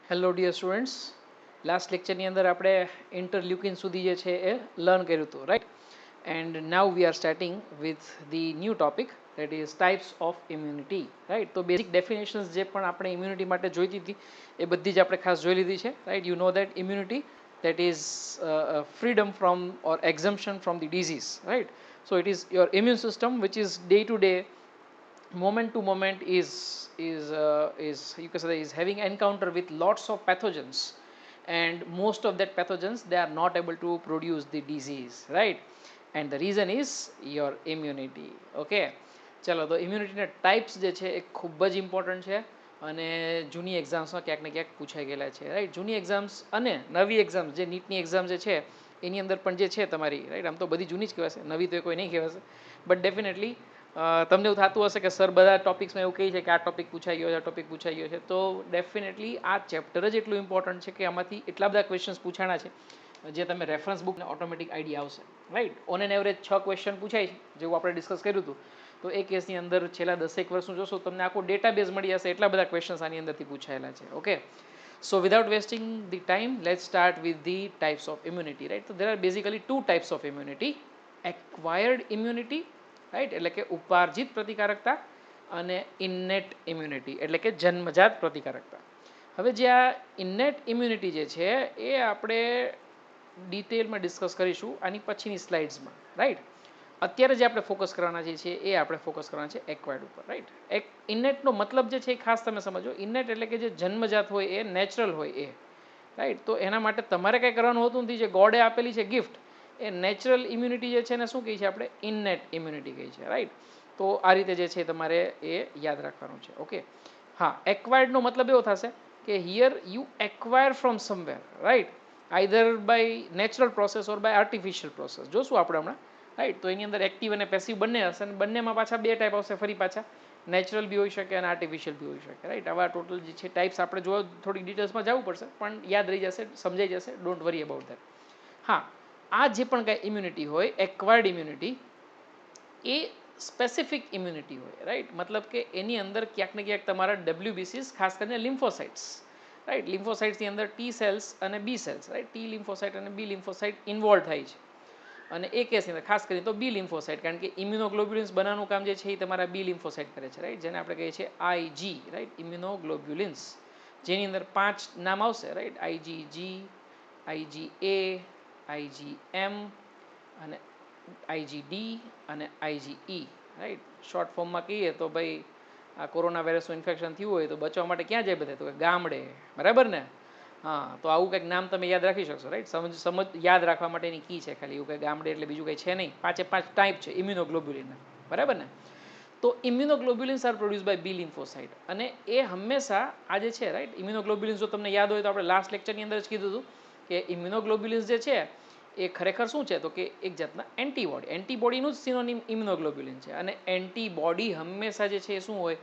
Hello dear students, last લેક્ચરની અંદર આપણે interleukin સુધી જે છે એ લર્ન કર્યું હતું, right? And now we are starting with the new topic, that is types of immunity, right? તો બેઝિક ડેફિનેશન્સ જે પણ આપણે ઇમ્યુનિટી માટે જોઈતી હતી એ બધી જ આપણે ખાસ જોઈ લીધી છે, right? You know that immunity that is freedom from or exemption from the disease, right? So it is your immune system which is day to day, moment to moment is you can say is having encounter with lots of pathogens, and most of that pathogens they are not able to produce the disease, right? And the reason is your immunity. Okay, ચલો તો ઇમ્યુનિટીના types જે છે એ ખૂબ જ important છે અને જૂની એક્ઝામ્સમાં ક્યાંક ને ક્યાંક પૂછાઈ ગયેલા છે, રાઈટ? જૂની એક્ઝામ્સ અને નવી એક્ઝામ્સ જે નીટની એક્ઝામ જે છે એની અંદર પણ જે છે તમારી, રાઈટ, આમ તો બધી જૂની જ કહેવાશે, નવી તો કોઈ નહીં કહેવાશે, બટ ડેફિનેટલી તમને એવું થતું હશે કે સર બધા ટોપિક્સમાં એવું કહે છે કે આ ટોપિક પૂછાઈ ગયો છે, આ ટોપિક પૂછાઈ ગયો છે, તો ડેફિનેટલી આ ચેપ્ટર જ એટલું ઇમ્પોર્ટન્ટ છે કે આમાંથી એટલા બધા ક્વેશ્ચન્સ પૂછાણા છે જે તમે રેફરન્સ બુકને ઓટોમેટિક આઈડિયા આવશે, right? On an average 6 question પૂછાય છે જેવું આપણે ડિસ્કસ કર્યું હતું, તો એ કેસની અંદર છેલ્લા 10 વર્ષનું જોશો તમને આખો ડેટાબેઝ મળી જશે, એટલા બધા ક્વેશ્ચન્સ આની અંદરથી પૂછાયેલા છે. Okay, so without wasting the time, let's start with the types of immunity, right? So there are basically two types of immunity: acquired immunity, right, એટલે કે ઉપાર્જિત પ્રતિકારકતા, અને ઇન્નેટ ઇમ્યુનિટી એટલે કે જન્મજાત પ્રતિકારકતા. હવે જે આ ઇન્નેટ ઇમ્યુનિટી જે છે એ આપણે ડિટેલમાં ડિસ્કસ કરીશું આની પછીની સ્લાઇડ્સમાં, રાઈટ? અત્યારે જે આપણે ફોકસ કરવાના જે છે એ આપણે ફોકસ કરવાના છે એક્વાયર્ડ ઉપર, રાઈટ? ઇન્નેટનો મતલબ જે છે એ ખાસ તમે સમજો. ઇન્નેટ એટલે કે જે જન્મજાત હોય એ, નેચરલ હોય એ, રાઈટ? તો એના માટે તમારે કંઈ કરવાનું હોતું નથી, જે ગોડે આપેલી છે ગિફ્ટ, એ નેચરલ ઇમ્યુનિટી જે છે એને શું કહે છે આપણે? ઇન્નેટ ઇમ્યુનિટી કહે છે, રાઈટ? તો આ રીતે જે છે તમારે એ યાદ રાખવાનું છે. ઓકે, હા, એક્વાયર્ડનો મતલબ એવો થશે કે here you acquire from somewhere, right? Either by natural process or by artificial process. જોશું આપણે હમણાં, રાઈટ? તો એની અંદર એક્ટિવ અને પેસિવ બંને હશે, અને બંનેમાં પાછા બે ટાઈપ આવશે ફરી પાછા, નેચરલ બી હોઈ શકે અને આર્ટિફિશિયલ બી હોઈ શકે, રાઈટ? આવા ટોટલ જે છે ટાઈપ્સ આપણે જો થોડીક ડિટેલ્સમાં જવું પડશે, પણ યાદ રહી જશે, સમજાઈ જશે, ડોન્ટ વરી અબાઉટ દેટ. હા, આ જે પણ કાંઈ ઇમ્યુનિટી હોય, એક્વાયર્ડ ઇમ્યુનિટી, એ સ્પેસિફિક ઇમ્યુનિટી હોય, રાઈટ? મતલબ કે એની અંદર ક્યાંક ને ક્યાંક તમારા ડબ્લ્યુબીસીસ, ખાસ કરીને લિમ્ફોસાઇટ્સ, રાઈટ? લિમ્ફોસાઇટ્સની અંદર ટી સેલ્સ અને બી સેલ્સ, રાઈટ? ટી લિમ્ફોસાઇટ અને બી લિમ્ફોસાઇટ ઇન્વોલ્વ થાય છે, અને એ કેસની અંદર ખાસ કરીને તો બી લિમ્ફોસાઇટ, કારણ કે ઇમ્યુનોગ્લોબ્યુલિન્સ બનાવવાનું કામ જે છે એ તમારા બી લિમ્ફોસાઇટ કરે છે, રાઈટ? જેને આપણે કહીએ છીએ આઈજી, રાઈટ? ઇમ્યુનોગ્લોબ્યુલિન્સ, જેની અંદર 5 નામ આવશે, રાઈટ? આઈજીજી, આઈજીએ, આઈજીએમ અને આઈજીડી અને આઈજીઈ, રાઈટ? શોર્ટ ફોર્મમાં કહીએ તો ભાઈ આ કોરોના વાયરસનું ઇન્ફેક્શન થયું હોય તો બચવા માટે ક્યાં જાય બધે? તો ગામડે, બરાબર ને? હા, તો આવું કંઈક નામ તમે યાદ રાખી શકશો, રાઈટ? સમજ યાદ રાખવા માટેની કી છે ખાલી, એવું કંઈ ગામડે એટલે બીજું કંઈ છે નહીં. 5 ટાઈપ છે ઇમ્યુનોગ્લોબ્યુલિનના, બરાબર ને? તો immunoglobulins are produce by B lymphocyte, અને એ હંમેશા આ જે છે, રાઈટ? ઇમ્યુનોગ્લોબ્યુલિન્સ જો તમને યાદ હોય તો આપણે લાસ્ટ લેક્ચરની અંદર જ કીધું હતું કે ઇમ્યુનોગ્લોબ્યુલિન્સ જે છે એ ખરેખર શું છે? તો કે એક જાતના એન્ટીબોડી, એન્ટીબોડીનું જ સિનોનિમ ઇમ્યુનોગ્લોબ્યુલિન છે, અને એન્ટીબોડી હંમેશા જે છે એ શું હોય?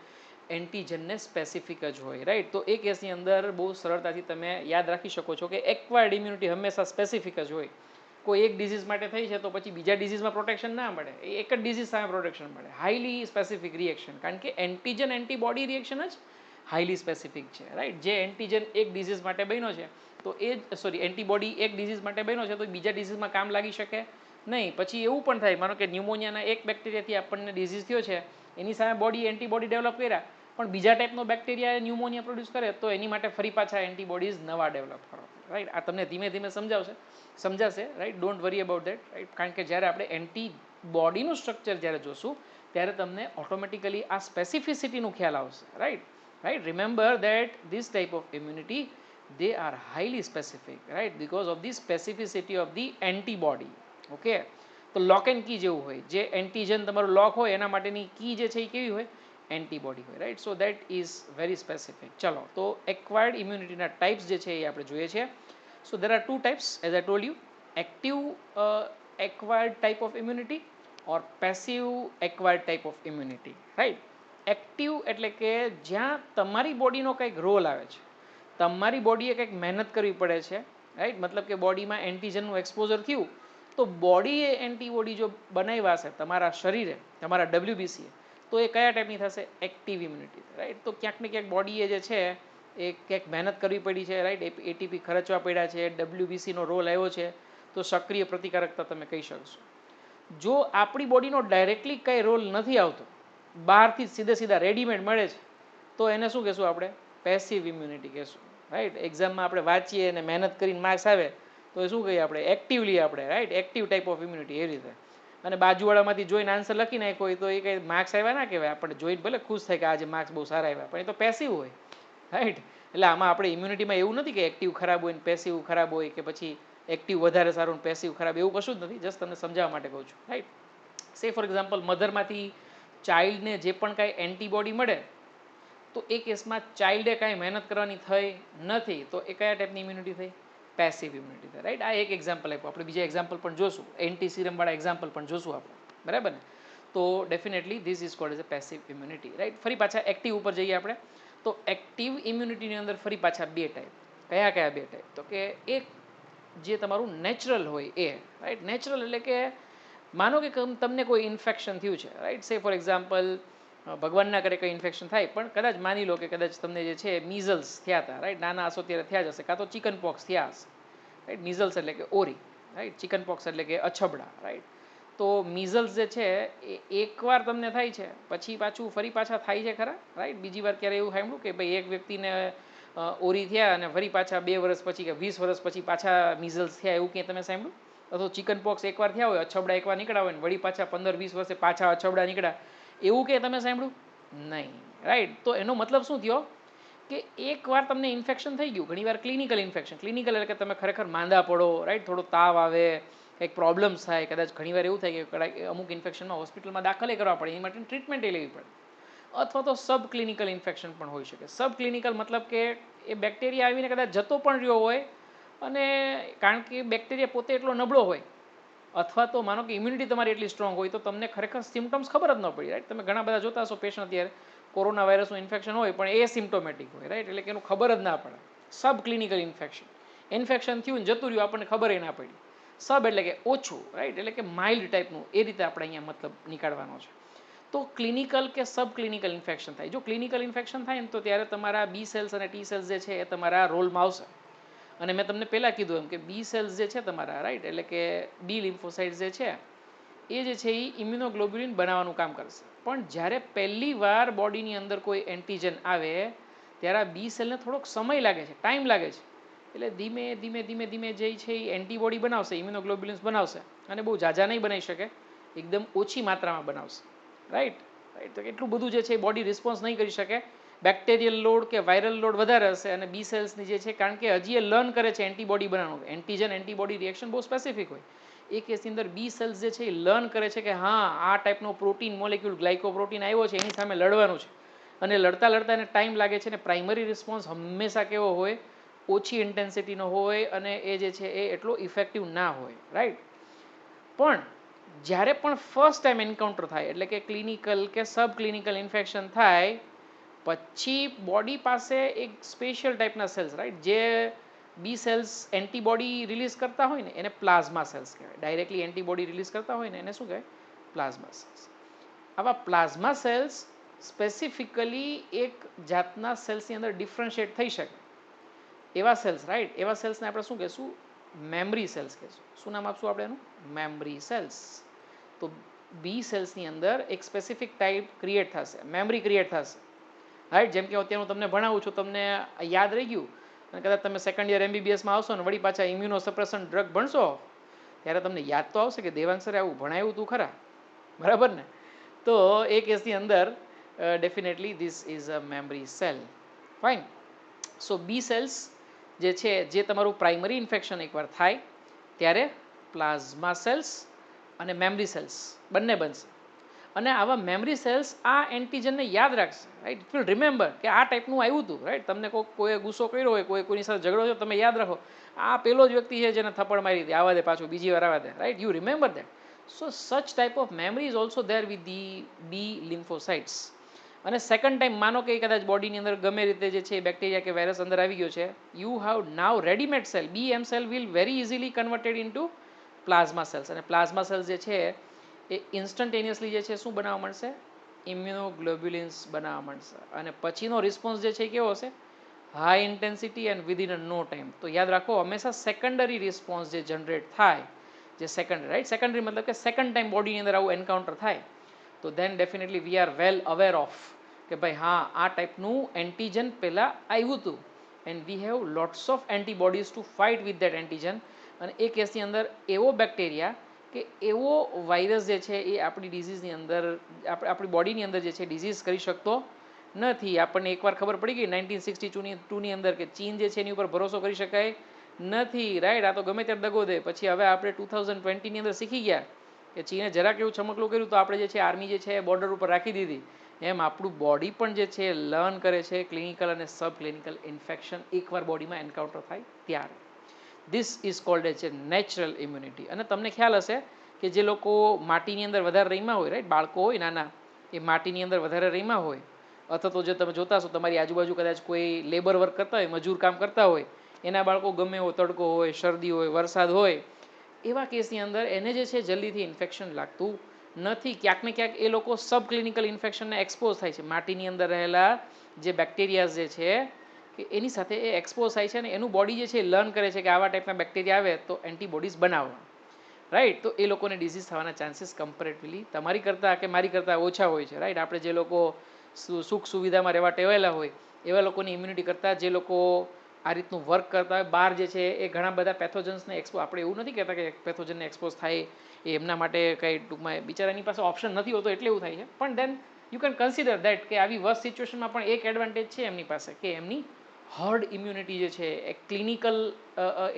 એન્ટીજનને સ્પેસિફિક જ હોય, રાઈટ? તો એ કેસની અંદર બહુ સરળતાથી તમે યાદ રાખી શકો છો કે એક્વાયર્ડ ઇમ્યુનિટી હંમેશા સ્પેસિફિક જ હોય. કોઈ એક ડિઝીઝ માટે થઈ છે તો પછી બીજા ડિઝીઝમાં પ્રોટેક્શન ના મળે, એ એક જ ડિઝીઝ સામે પ્રોટેક્શન મળે. હાઈલી સ્પેસિફિક રિએક્શન, કારણ કે એન્ટીજન એન્ટીબોડી રિએક્શન જ હાઈલી સ્પેસિફિક છે, રાઈટ? જે એન્ટીજન એક ડિઝીઝ માટે બન્યો છે તો એ એન્ટીબોડી એક ડિઝીઝ માટે બન્યો છે તો બીજા ડિઝીઝમાં કામ લાગી શકે નહીં. પછી એવું પણ થાય, માનો કે ન્યુમોનિયાના એક બેક્ટેરિયાથી આપણને ડિઝીઝ થયો છે, એની સામે બોડી એન્ટીબોડી ડેવલપ કર્યા, પણ બીજા ટાઈપનો બેક્ટેરિયા ન્યુમોનિયા પ્રોડ્યુસ કરે તો એની માટે ફરી પાછા એન્ટીબોડીઝ નવા ડેવલપ કરો, રાઈટ? આ તમને ધીમે ધીમે સમજાશે, right? Don't worry about that, right? કારણ કે જ્યારે આપણે એન્ટીબોડીનું સ્ટ્રક્ચર જ્યારે જોશું ત્યારે તમને ઓટોમેટિકલી આ સ્પેસિફિસિટીનું ખ્યાલ આવશે, right? Remember that this type of immunity, they are highly specific, right? Because of the specificity of the antibody. Okay, તો લોક એન્ડ કી જેવું હોય, જે એન્ટીજન તમારું લોક હોય એના માટેની કી જે છે એ કેવી હોય? એન્ટીબોડી હોય, right? So that is very specific. ચલો, તો એક્વાયર્ડ ઇમ્યુનિટીના ટાઈપ્સ જે છે એ આપણે જોઈએ છીએ. So there are 2 types, as I told you: active acquired type of immunity or passive acquired type of immunity, right? Active એટલે કે જ્યાં તમારી બોડીનો કંઈક રોલ આવે છે, તમારી બોડીએ કંઈક મહેનત કરવી પડે છે, રાઈટ? મતલબ કે બોડીમાં એન્ટીજનનું એક્સપોઝર થયું તો બોડીએ એન્ટીબોડી જો બનાવ્યા છે તમારા શરીરે, તમારા ડબ્લ્યુબીસીએ, તો એ કયા ટાઈપની થશે? Active immunity, right? તો ક્યાંક ને ક્યાંક બોડીએ જે છે એ ક્યાંક મહેનત કરવી પડી છે, રાઈટ, એટીપી ખર્ચવા પડ્યા છે, ડબ્લ્યુબીસીનો રોલ આવ્યો છે, તો સક્રિય પ્રતિકારકતા તમે કહી શકશો. જો આપણી બોડીનો ડાયરેક્ટલી કંઈ રોલ નથી આવતો, બહારથી સીધા રેડીમેડ મળે છે, તો એને શું કહેશું આપણે? પેસિવ ઇમ્યુનિટી કહેશું, રાઈટ. એક્ઝામમાં આપણે વાંચીએ અને મહેનત કરીને માર્ક્સ આવે તો એ શું કહીએ આપણે? એક્ટિવલી આપણે, right, active type of immunity, એ રીતે. અને બાજુવાળામાંથી જોઈને આન્સર લખી નાખ્યો હોય તો એ કંઈ માર્ક્સ આવ્યા ના કહેવાય. આપણે જોઈને ભલે ખુશ થાય કે આજે માર્ક્સ બહુ સારા આવ્યા, પણ એ તો પેસિવ હોય, રાઈટ. એટલે આમાં આપણે ઇમ્યુનિટીમાં એવું નથી કે એક્ટિવ ખરાબ હોય ને પેસિવ ખરાબ હોય, કે પછી એક્ટિવ વધારે સારું ને પેસિવ ખરાબ, એવું કશું જ નથી. જસ્ટ તમને સમજાવવા માટે કહું છું, રાઈટ. સે ફોર એક્ઝામ્પલ, મધરમાંથી ચાઇલ્ડને જે પણ કાંઈ એન્ટીબોડી મળે, તો એ કેસમાં ચાઇલ્ડે કાંઈ મહેનત કરવાની થઈ નથી, તો એ કયા ટાઈપની ઇમ્યુનિટી થઈ? પેસિવ ઇમ્યુનિટી થાય, રાઈટ. આ એક એક્ઝામ્પલ આપ્યું. આપણે બીજા એક્ઝામ્પલ પણ જોશું, એન્ટી સિરમવાળા એક્ઝામ્પલ પણ જોશું આપણે, બરાબર ને. તો definitely this is called as a passive immunity, right. ફરી પાછા એક્ટિવ ઉપર જઈએ આપણે. તો એક્ટિવ ઇમ્યુનિટીની અંદર ફરી પાછા બે ટાઈપ. કયા બે ટાઈપ? તો કે એક જે તમારું નેચરલ હોય એ, રાઈટ. નેચરલ એટલે કે માનો કે તમને કોઈ ઇન્ફેક્શન થયું છે, રાઈટ. સે ફોર એક્ઝામ્પલ, ભગવાન ના કરે કંઈ ઇન્ફેક્શન થાય, પણ કદાચ માની લો કે કદાચ તમને જે છે મીઝલ્સ થયા હતા, રાઈટ, નાના હશો ત્યારે થયા જશે, કાં તો ચિકન પોક્સ થયા હશે, રાઈટ. મીઝલ્સ એટલે કે ઓરી, રાઈટ. ચિકન પોક્સ એટલે કે અછબડા, રાઈટ. તો મીઝલ્સ જે છે એ એકવાર તમને થાય છે, પછી પાછું ફરી પાછા થાય છે ખરા, રાઈટ. બીજી વાર ક્યારે એવું સાંભળ્યું કે ભાઈ એક વ્યક્તિને ઓરી થયા અને ફરી પાછા 2 વર્ષ પછી કે 20 વર્ષ પછી પાછા મીઝલ્સ થયા, એવું ક્યાંય તમે સાંભળ્યું? અથવા ચિકન પોક્સ એકવાર થયા હોય, અછબડા એકવાર નીકળ્યા હોય ને વળી પાછા 15-20 વર્ષે પાછા અછબડા નીકળ્યા, એવું કે તમે સાંભળ્યું? નહીં, રાઈટ. તો એનો મતલબ શું થયો? કે એકવાર તમને ઇન્ફેક્શન થઈ ગયું, ઘણીવાર ક્લિનિકલ ઇન્ફેક્શન, ક્લિનિકલ એટલે કે તમે ખરેખર માંદા પડો, રાઈટ, થોડો તાવ આવે, કંઈક પ્રોબ્લેમ્સ થાય, કદાચ ઘણીવાર એવું થાય કે અમુક ઇન્ફેક્શનમાં હોસ્પિટલમાં દાખલ કરવા પડે, એ માટે ટ્રીટમેન્ટ લેવી પડે. અથવા તો સબ ક્લિનિકલ ઇન્ફેક્શન પણ હોઈ શકે. સબ ક્લિનિકલ મતલબ કે એ બેક્ટેરિયા આવીને કદાચ જતો પણ રહ્યો હોય, અને કારણ કે બેક્ટેરિયા પોતે એટલો નબળો હોય, અથવા તો માનો કે ઇમ્યુનિટી તમારી એટલી સ્ટ્રોંગ હોય, તો તમને ખરેખર સિમ્ટમ્સ ખબર જ ન પડી, રાઈટ. તમે ઘણા બધા જોતા હશો પેશન્ટ અત્યારે કોરોના વાયરસનું ઇન્ફેક્શન હોય પણ એ સિમ્ટોમેટિક હોય, રાઈટ. એટલે કે એનું ખબર જ ના પડે. સબ ક્લિનિકલ ઇન્ફેક્શન થયું ને જતું રહ્યું, આપણને ખબર ના પડી. સબ એટલે કે ઓછું, રાઈટ, એટલે કે માઇલ્ડ ટાઈપનું, એ રીતે આપણે અહીંયા મતલબ નીકાળવાનો છે. તો ક્લિનિકલ કે સબ ક્લિનિકલ ઇન્ફેક્શન થાય. જો ક્લિનિકલ ઇન્ફેક્શન થાય ને તો ત્યારે તમારા બી સેલ્સ અને ટી સેલ્સ જે છે એ તમારા રોલમાં આવશે. અને મેં તમને પહેલાં કીધું એમ કે બી સેલ્સ જે છે તમારા, રાઈટ, એટલે કે બી લિમ્ફોસાઇટ્સ જે છે એ જે છે એ ઇમ્યુનોગ્લોબ્યુલિન બનાવવાનું કામ કરશે. પણ જ્યારે પહેલી વાર બોડીની અંદર કોઈ એન્ટીજન આવે ત્યારે આ બી સેલને થોડોક સમય લાગે છે, ટાઈમ લાગે છે. એટલે ધીમે ધીમે ધીમે ધીમે જે છે એ એન્ટીબોડી બનાવશે, ઇમ્યુનોગ્લોબ્યુલિન્સ બનાવશે, અને બહુ ઝાઝા નહીં બનાવી શકે, એકદમ ઓછી માત્રામાં બનાવશે, રાઈટ. રાઈટ. તો એટલું બધું જે છે એ બોડી રિસ્પોન્સ નહીં કરી શકે. બેક્ટેરિયલ લોડ કે વાયરલ લોડ વધારે હશે, અને બી સેલ્સની જે છે, કારણ કે હજી એ લર્ન કરે છે એન્ટીબોડી બનાવવાનું, એન્ટીજન એન્ટીબોડી રિએક્શન બહુ સ્પેસિફિક હોય. એ કેસની અંદર બી સેલ્સ જે છે એ લર્ન કરે છે કે હા, આ ટાઈપનો પ્રોટીન મોલેક્યુલ ગ્લાયકોપ્રોટીન આવ્યો છે, એની સામે લડવાનું છે. અને લડતા લડતા એને ટાઈમ લાગે છે. અને પ્રાઇમરી રિસ્પોન્સ હંમેશા કેવો હોય? ઓછી ઇન્ટેન્સિટીનો હોય, અને એ જે છે એ એટલો ઇફેક્ટિવ ના હોય, રાઈટ. પણ જ્યારે પણ ફર્સ્ટ ટાઈમ એન્કાઉન્ટર થાય, એટલે કે ક્લિનિકલ કે સબ ક્લિનિકલ ઇન્ફેક્શન થાય પછી બોડી પાસે એક સ્પેશિયલ ટાઈપના સેલ્સ, રાઈટ, જે બી સેલ્સ એન્ટીબોડી રિલીઝ કરતા હોય ને એને પ્લાઝ્મા સેલ્સ કહેવાય. ડાયરેક્ટલી એન્ટીબોડી રિલીઝ કરતા હોય ને એને શું કહેવાય? Plasma cells. આવા પ્લાઝ્મા સેલ્સ સ્પેસિફિકલી એક જાતના સેલ્સની અંદર ડિફરન્શિએટ થઈ શકે એવા સેલ્સ, રાઈટ, એવા સેલ્સને આપણે શું કહેશું? મેમરી સેલ્સ કહેશું. શું નામ આપશું આપણે એનું? Memory cells. તો બી સેલ્સની અંદર એક સ્પેસિફિક ટાઈપ ક્રિએટ થશે, મેમરી ક્રિએટ થશે, રાઈટ. જેમ કે અત્યારે હું તમને ભણાવું છું, તમને યાદ રહી ગયું, અને કદાચ તમે સેકન્ડ યર એમબીબીએસમાં આવશો ને વળી પાછા ઇમ્યુનો સપ્રેશન ડ્રગ ભણશો, ત્યારે તમને યાદ તો આવશે કે દેવાંગ સરે આવું ભણાવ્યું હતું ખરા, બરાબર ને. તો એ કેસની અંદર definitely this is a memory cell, fine. So B cells જે છે, જે તમારું પ્રાઇમરી ઇન્ફેક્શન એકવાર થાય ત્યારે પ્લાઝ્મા સેલ્સ અને મેમરી સેલ્સ બંને બનશે. અને આવા મેમરી સેલ્સ આ એન્ટીજનને યાદ રાખશે, રાઈટ. ઇટ વિલ રિમેમ્બર કે આ ટાઈપનું આવ્યું હતું, રાઈટ. તમને કોઈએ ગુસ્સો કર્યો હોય, કોઈની સાથે ઝઘડો થયો, તમે યાદ રાખો આ પેલો જ વ્યક્તિ છે જેને થપ્પડ મારી હતી, આવા દે પાછું, બીજી વાર આવા દે, right. You remember that. So such type of memory is also there with the B lymphocytes. અને સેકન્ડ ટાઈમ માનો કે કદાચ બોડીની અંદર ગમે રીતે જે છે બેક્ટેરિયા કે વાયરસ અંદર આવી ગયો છે, you have now readymade cell, B M cell will very easily converted into plasma cells. અને પ્લાઝ્મા સેલ્સ જે છે એ ઇન્સ્ટન્ટેનિયસલી જે છે શું બનાવવા મળશે? ઇમ્યુનોગ્લોબ્યુલિન્સ બનાવવા મળશે. અને પછીનો રિસ્પોન્સ જે છે કેવો હશે? High intensity and within a no time. તો યાદ રાખો હંમેશા સેકન્ડરી રિસ્પોન્સ જે જનરેટ થાય, જે સેકન્ડરી રાઈટ, સેકન્ડરી મતલબ કે સેકન્ડ ટાઈમ બોડીની અંદર આવું એન્કાઉન્ટર થાય, તો then definitely we are well aware of કે ભાઈ હા આ ટાઈપનું એન્ટીજન પહેલાં આવ્યું હતું and we have lots of antibodies to fight with that antigen. અને એ કેસની અંદર એવો બેક્ટેરિયા કે એવો વાયરસ જે છે એ આપણી ડિઝીઝની અંદર આપણી બોડીની અંદર જે છે ડિઝીઝ કરી શકતો નથી. આપણને એકવાર ખબર પડી ગઈ 1962ની અંદર કે ચીન જે છે એની ઉપર ભરોસો કરી શકાય નથી, રાઈટ. આ તો ગમે ત્યારે દગો દે. પછી હવે આપણે 2020ની અંદર શીખી ગયા કે ચીને જરાક એવું ચમકલું કર્યું તો આપણે જે છે આર્મી જે છે બોર્ડર ઉપર રાખી દીધી. એમ આપણું બોડી પણ જે છે લર્ન કરે છે ક્લિનિકલ અને સબ ક્લિનિકલ ઇન્ફેક્શન એકવાર બોડીમાં એન્કાઉન્ટર થાય ત્યારે. This is called as A natural immunity. અને તમને ખ્યાલ હશે કે જે લોકો માટીની અંદર વધારે રમ્યા હોય, રાઈટ, બાળકો હોય નાના, એ માટીની અંદર વધારે રમ્યા હોય, અથવા તો જે તમે જોતા હશો તમારી આજુબાજુ કદાચ કોઈ લેબર વર્ક કરતા હોય, મજૂર કામ કરતા હોય, એના બાળકો ગમે એવો તડકો હોય, શરદી હોય, વરસાદ હોય, એવા કેસની અંદર એને જે છે જલ્દીથી ઇન્ફેક્શન લાગતું નથી. ક્યાંક ને ક્યાંક એ લોકો સબ ક્લિનિકલ ઇન્ફેક્શનને એક્સપોઝ થાય છે. માટીની અંદર રહેલા જે બેક્ટેરિયાઝ જે છે કે એની સાથે એ એક્સપોઝ થાય છે અને એનું બોડી જે છે એ લર્ન કરે છે કે આવા ટાઈપના બેક્ટેરિયા આવે તો એન્ટીબોડીઝ બનાવવા, રાઈટ. તો એ લોકોને ડિઝીઝ થવાના ચાન્સીસ કમ્પેરેટિવલી તમારી કરતાં કે મારી કરતાં ઓછા હોય છે, રાઈટ. આપણે જે લોકો સુખ સુવિધામાં રહેવા ટેવાયેલા હોય એવા લોકોની ઇમ્યુનિટી કરતાં જે લોકો આ રીતનું વર્ક કરતા હોય બહાર જે છે એ ઘણા બધા પેથોજન્સને એક્સપોઝ, આપણે એવું નથી કહેતા કે પેથોજનને એક્સપોઝ થાય એ એમના માટે કંઈ ટૂંકમાં બિચારાની પાસે ઓપ્શન નથી હોતો એટલે એવું થાય છે. પણ then you can consider that કે આવી વર્સ્ટ સિચ્યુએશનમાં પણ એક એડવાન્ટેજ છે એમની પાસે કે એમની હર્ડ ઇમ્યુનિટી જે છે એ ક્લિનિકલ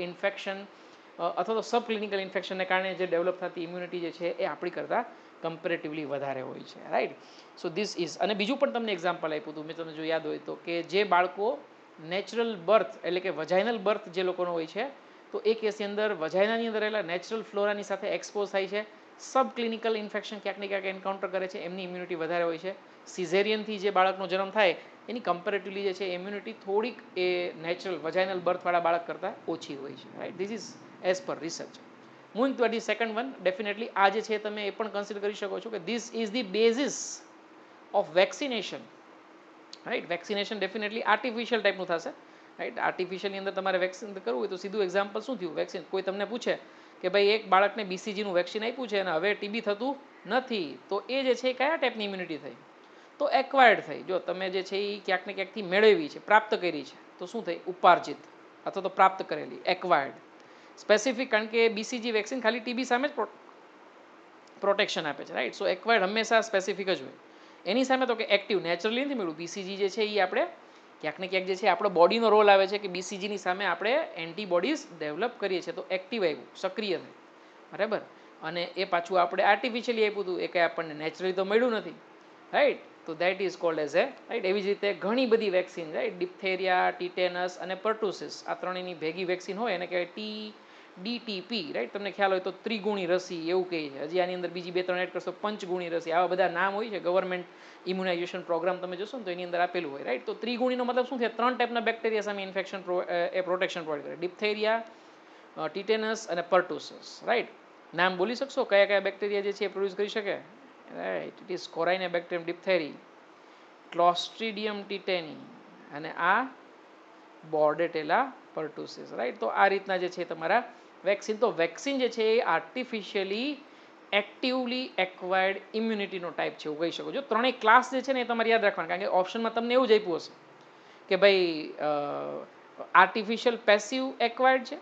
ઇન્ફેક્શન અથવા તો સબ ક્લિનિકલ ઇન્ફેક્શનને કારણે જે ડેવલપ થતી ઇમ્યુનિટી જે છે એ આપણી કરતાં કમ્પેરેટિવલી વધારે હોય છે, રાઈટ. So this is. અને બીજું પણ તમને એક્ઝામ્પલ આપ્યું હતું મેં, તમને જો યાદ હોય તો, કે જે બાળકો નેચરલ બર્થ એટલે કે વજાઇનલ બર્થ જે લોકોનો હોય છે તો એ કેસની અંદર વજાઇનાની અંદર રહેલા નેચરલ ફ્લોરાની સાથે એક્સપોઝ થાય છે, સબ ક્લિનિકલ ઇન્ફેક્શન ક્યાંક ને ક્યાંક એન્કાઉન્ટર કરે છે, એમની ઇમ્યુનિટી વધારે હોય છે. સિઝેરિયનથી જે બાળકનો જન્મ થાય એની કમ્પેરેટિવલી જે છે ઇમ્યુનિટી થોડીક એ નેચરલ વજાઇનલ બર્થવાળા બાળક કરતાં ઓછી હોય છે, right. This is as per research. Moving to the second one, definitely આ જે છે તમે એ પણ કન્સિડર કરી શકો છો કે this is the basis of vaccination, right. Vaccination definitely artificial ટાઈપનું થશે, રાઈટ. આર્ટિફિશિયલની અંદર તમારે વેક્સિન કરવું હોય તો સીધું એક્ઝામ્પલ શું થયું, વેક્સિન. કોઈ તમને પૂછે કે ભાઈ એક બાળકને બીસીજીનું વેક્સિન આપ્યું છે અને હવે ટીબી થતું નથી, તો એ જે છે કયા ટાઈપની ઇમ્યુનિટી થઈ? તો એક્વાયર્ડ થઈ. જો તમે જે છે એ ક્યાંક ને ક્યાંકથી મેળવી છે, પ્રાપ્ત કરી છે, તો શું થઈ? ઉપાર્જિત અથવા તો પ્રાપ્ત કરેલી, એક્વાયર્ડ. સ્પેસિફિક, કારણ કે બીસીજી વેક્સિન ખાલી ટીબી સામે જ પ્રોટેક્શન આપે છે, રાઈટ. સો એક્વાયર્ડ હંમેશા સ્પેસિફિક જ હોય. એની સામે તો કે એક્ટિવ નેચરલી નથી મળ્યું. બીસીજી જે છે એ આપણે ક્યાંક ને ક્યાંક જે છે આપણો બોડીનો રોલ આવે છે કે બીસીજીની સામે આપણે એન્ટીબોડીઝ ડેવલપ કરીએ છીએ, તો એક્ટિવ આવ્યું, સક્રિય થાય, બરાબર. અને એ પાછું આપણે આર્ટિફિશિયલી આપ્યું હતું, એ કંઈ આપણને નેચરલી તો મળ્યું નથી, રાઈટ. તો that is called as A, right. એવી જ રીતે ઘણી બધી વેક્સિન, રાઈટ, ડિપ્થેરિયા, ટીટેનસ અને પર્ટુસિસ, આ ત્રણેયની ભેગી વેક્સિન હોય એને કહેવાય ડીટીપી, રાઈટ. તમને ખ્યાલ હોય તો ત્રિગુણી રસી એવું કહે છે. હજી આની અંદર બીજી બે ત્રણ એડ કરશો, પંચગુણી રસી, આવા બધા નામ હોય છે. ગવર્મેન્ટ ઇમ્યુનાઇઝેશન પ્રોગ્રામ તમે જોશો ને તો એની અંદર આપેલું હોય, રાઈટ. તો ત્રિગુણીનો મતલબ શું છે? ત્રણ ટાઈપના બેક્ટેરિયા સામે ઇન્ફેક્શન એ પ્રોટેક્શન પ્રોવાઈડ કરે. ડિપ્થેરિયા, ટીટેનસ અને પર્ટુસિસ, રાઈટ. નામ બોલી શકશો કયા કયા બેક્ટેરિયા જે છે એ પ્રોડ્યુસ કરી શકે? રાઈટ, ઇટ ઇઝ કોરાઇના બેક્ટેરિયમ ડિપ્થેરી, ક્લોસ્ટ્રીડિયમ ટીટેની અને આ બોર્ડેટેલા પર્ટુસિસ, રાઈટ. તો આ રીતના જે છે તમારા વેક્સિન. તો વેક્સિન જે છે એ આર્ટિફિશિયલી એક્ટિવલી એક્વાયર્ડ ઇમ્યુનિટીનો ટાઈપ છે એવું કહી શકો છો. ત્રણેય ક્લાસ જે છે ને એ તમારે યાદ રાખવાના, કારણ કે ઓપ્શનમાં તમને એવું જ આપ્યું હશે કે ભાઈ આર્ટિફિશિયલ પેસિવ એક્વાયર્ડ છે,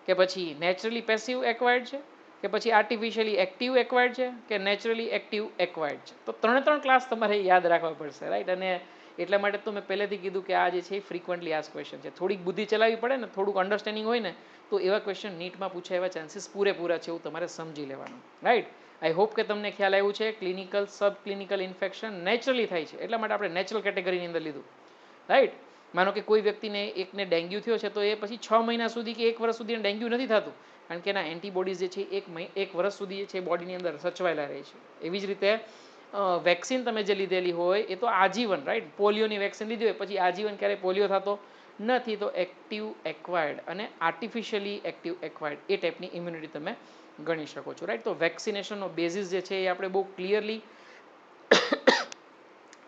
કે પછી નેચરલી પેસિવ એક્વાયર્ડ છે, કે પછી આર્ટિફિશિયલી એક્ટિવ એક્વાયર્ડ છે, કે નેચરલી એક્ટિવ એક્વાયર્ડ છે. તો ત્રણ ક્લાસ તમારે યાદ રાખવા પડશે, રાઈટ. અને એટલા માટે તો મેં પહેલેથી કીધું કે આ જે છે એ ફ્રિકવન્ટલી આસ્ક ક્વેશ્ચન છે. થોડીક બુદ્ધિ ચલાવવી પડે ને, થોડુંક અન્ડરસ્ટેન્ડિંગ હોય ને, તો એવા ક્વેશ્ચન નીટમાં પૂછાય એવા ચાન્સીસ પૂરેપૂરા છે એવું તમારે સમજી લેવાનું, રાઈટ. આઈ હોપ કે તમને ખ્યાલ આવ્યું છે. ક્લિનિકલ સબ ક્લિનિકલ ઇન્ફેક્શન નેચરલી થાય છે, એટલા માટે આપણે નેચરલ કેટેગરીની અંદર લીધું, રાઈટ. માનો કે કોઈ વ્યક્તિને એકને ડેન્ગ્યુ થયો છે તો એ પછી 6 મહિના સુધી કે 1 વર્ષ સુધી ડેન્ગ્યુ નથી થતું, કારણ કે એના એન્ટીબોડીઝ જે છે એક વર્ષ સુધી જે છે બોડીની અંદર સચવાયેલા રહે છે. એવી જ રીતે વેક્સિન તમે જે લીધેલી હોય એ તો આજીવન, રાઈટ. પોલિયોની વેક્સિન લીધી હોય પછી આજીવન ક્યારેય પોલિયો થતો નથી. તો એક્ટિવ એક્વાયર્ડ અને આર્ટિફિશિયલી એક્ટિવ એક્વાયર્ડ એ ટાઈપની ઇમ્યુનિટી તમે ગણી શકો છો, રાઈટ. તો વેક્સિનેશનનો બેઝિસ જે છે એ આપણે બહુ ક્લિયરલી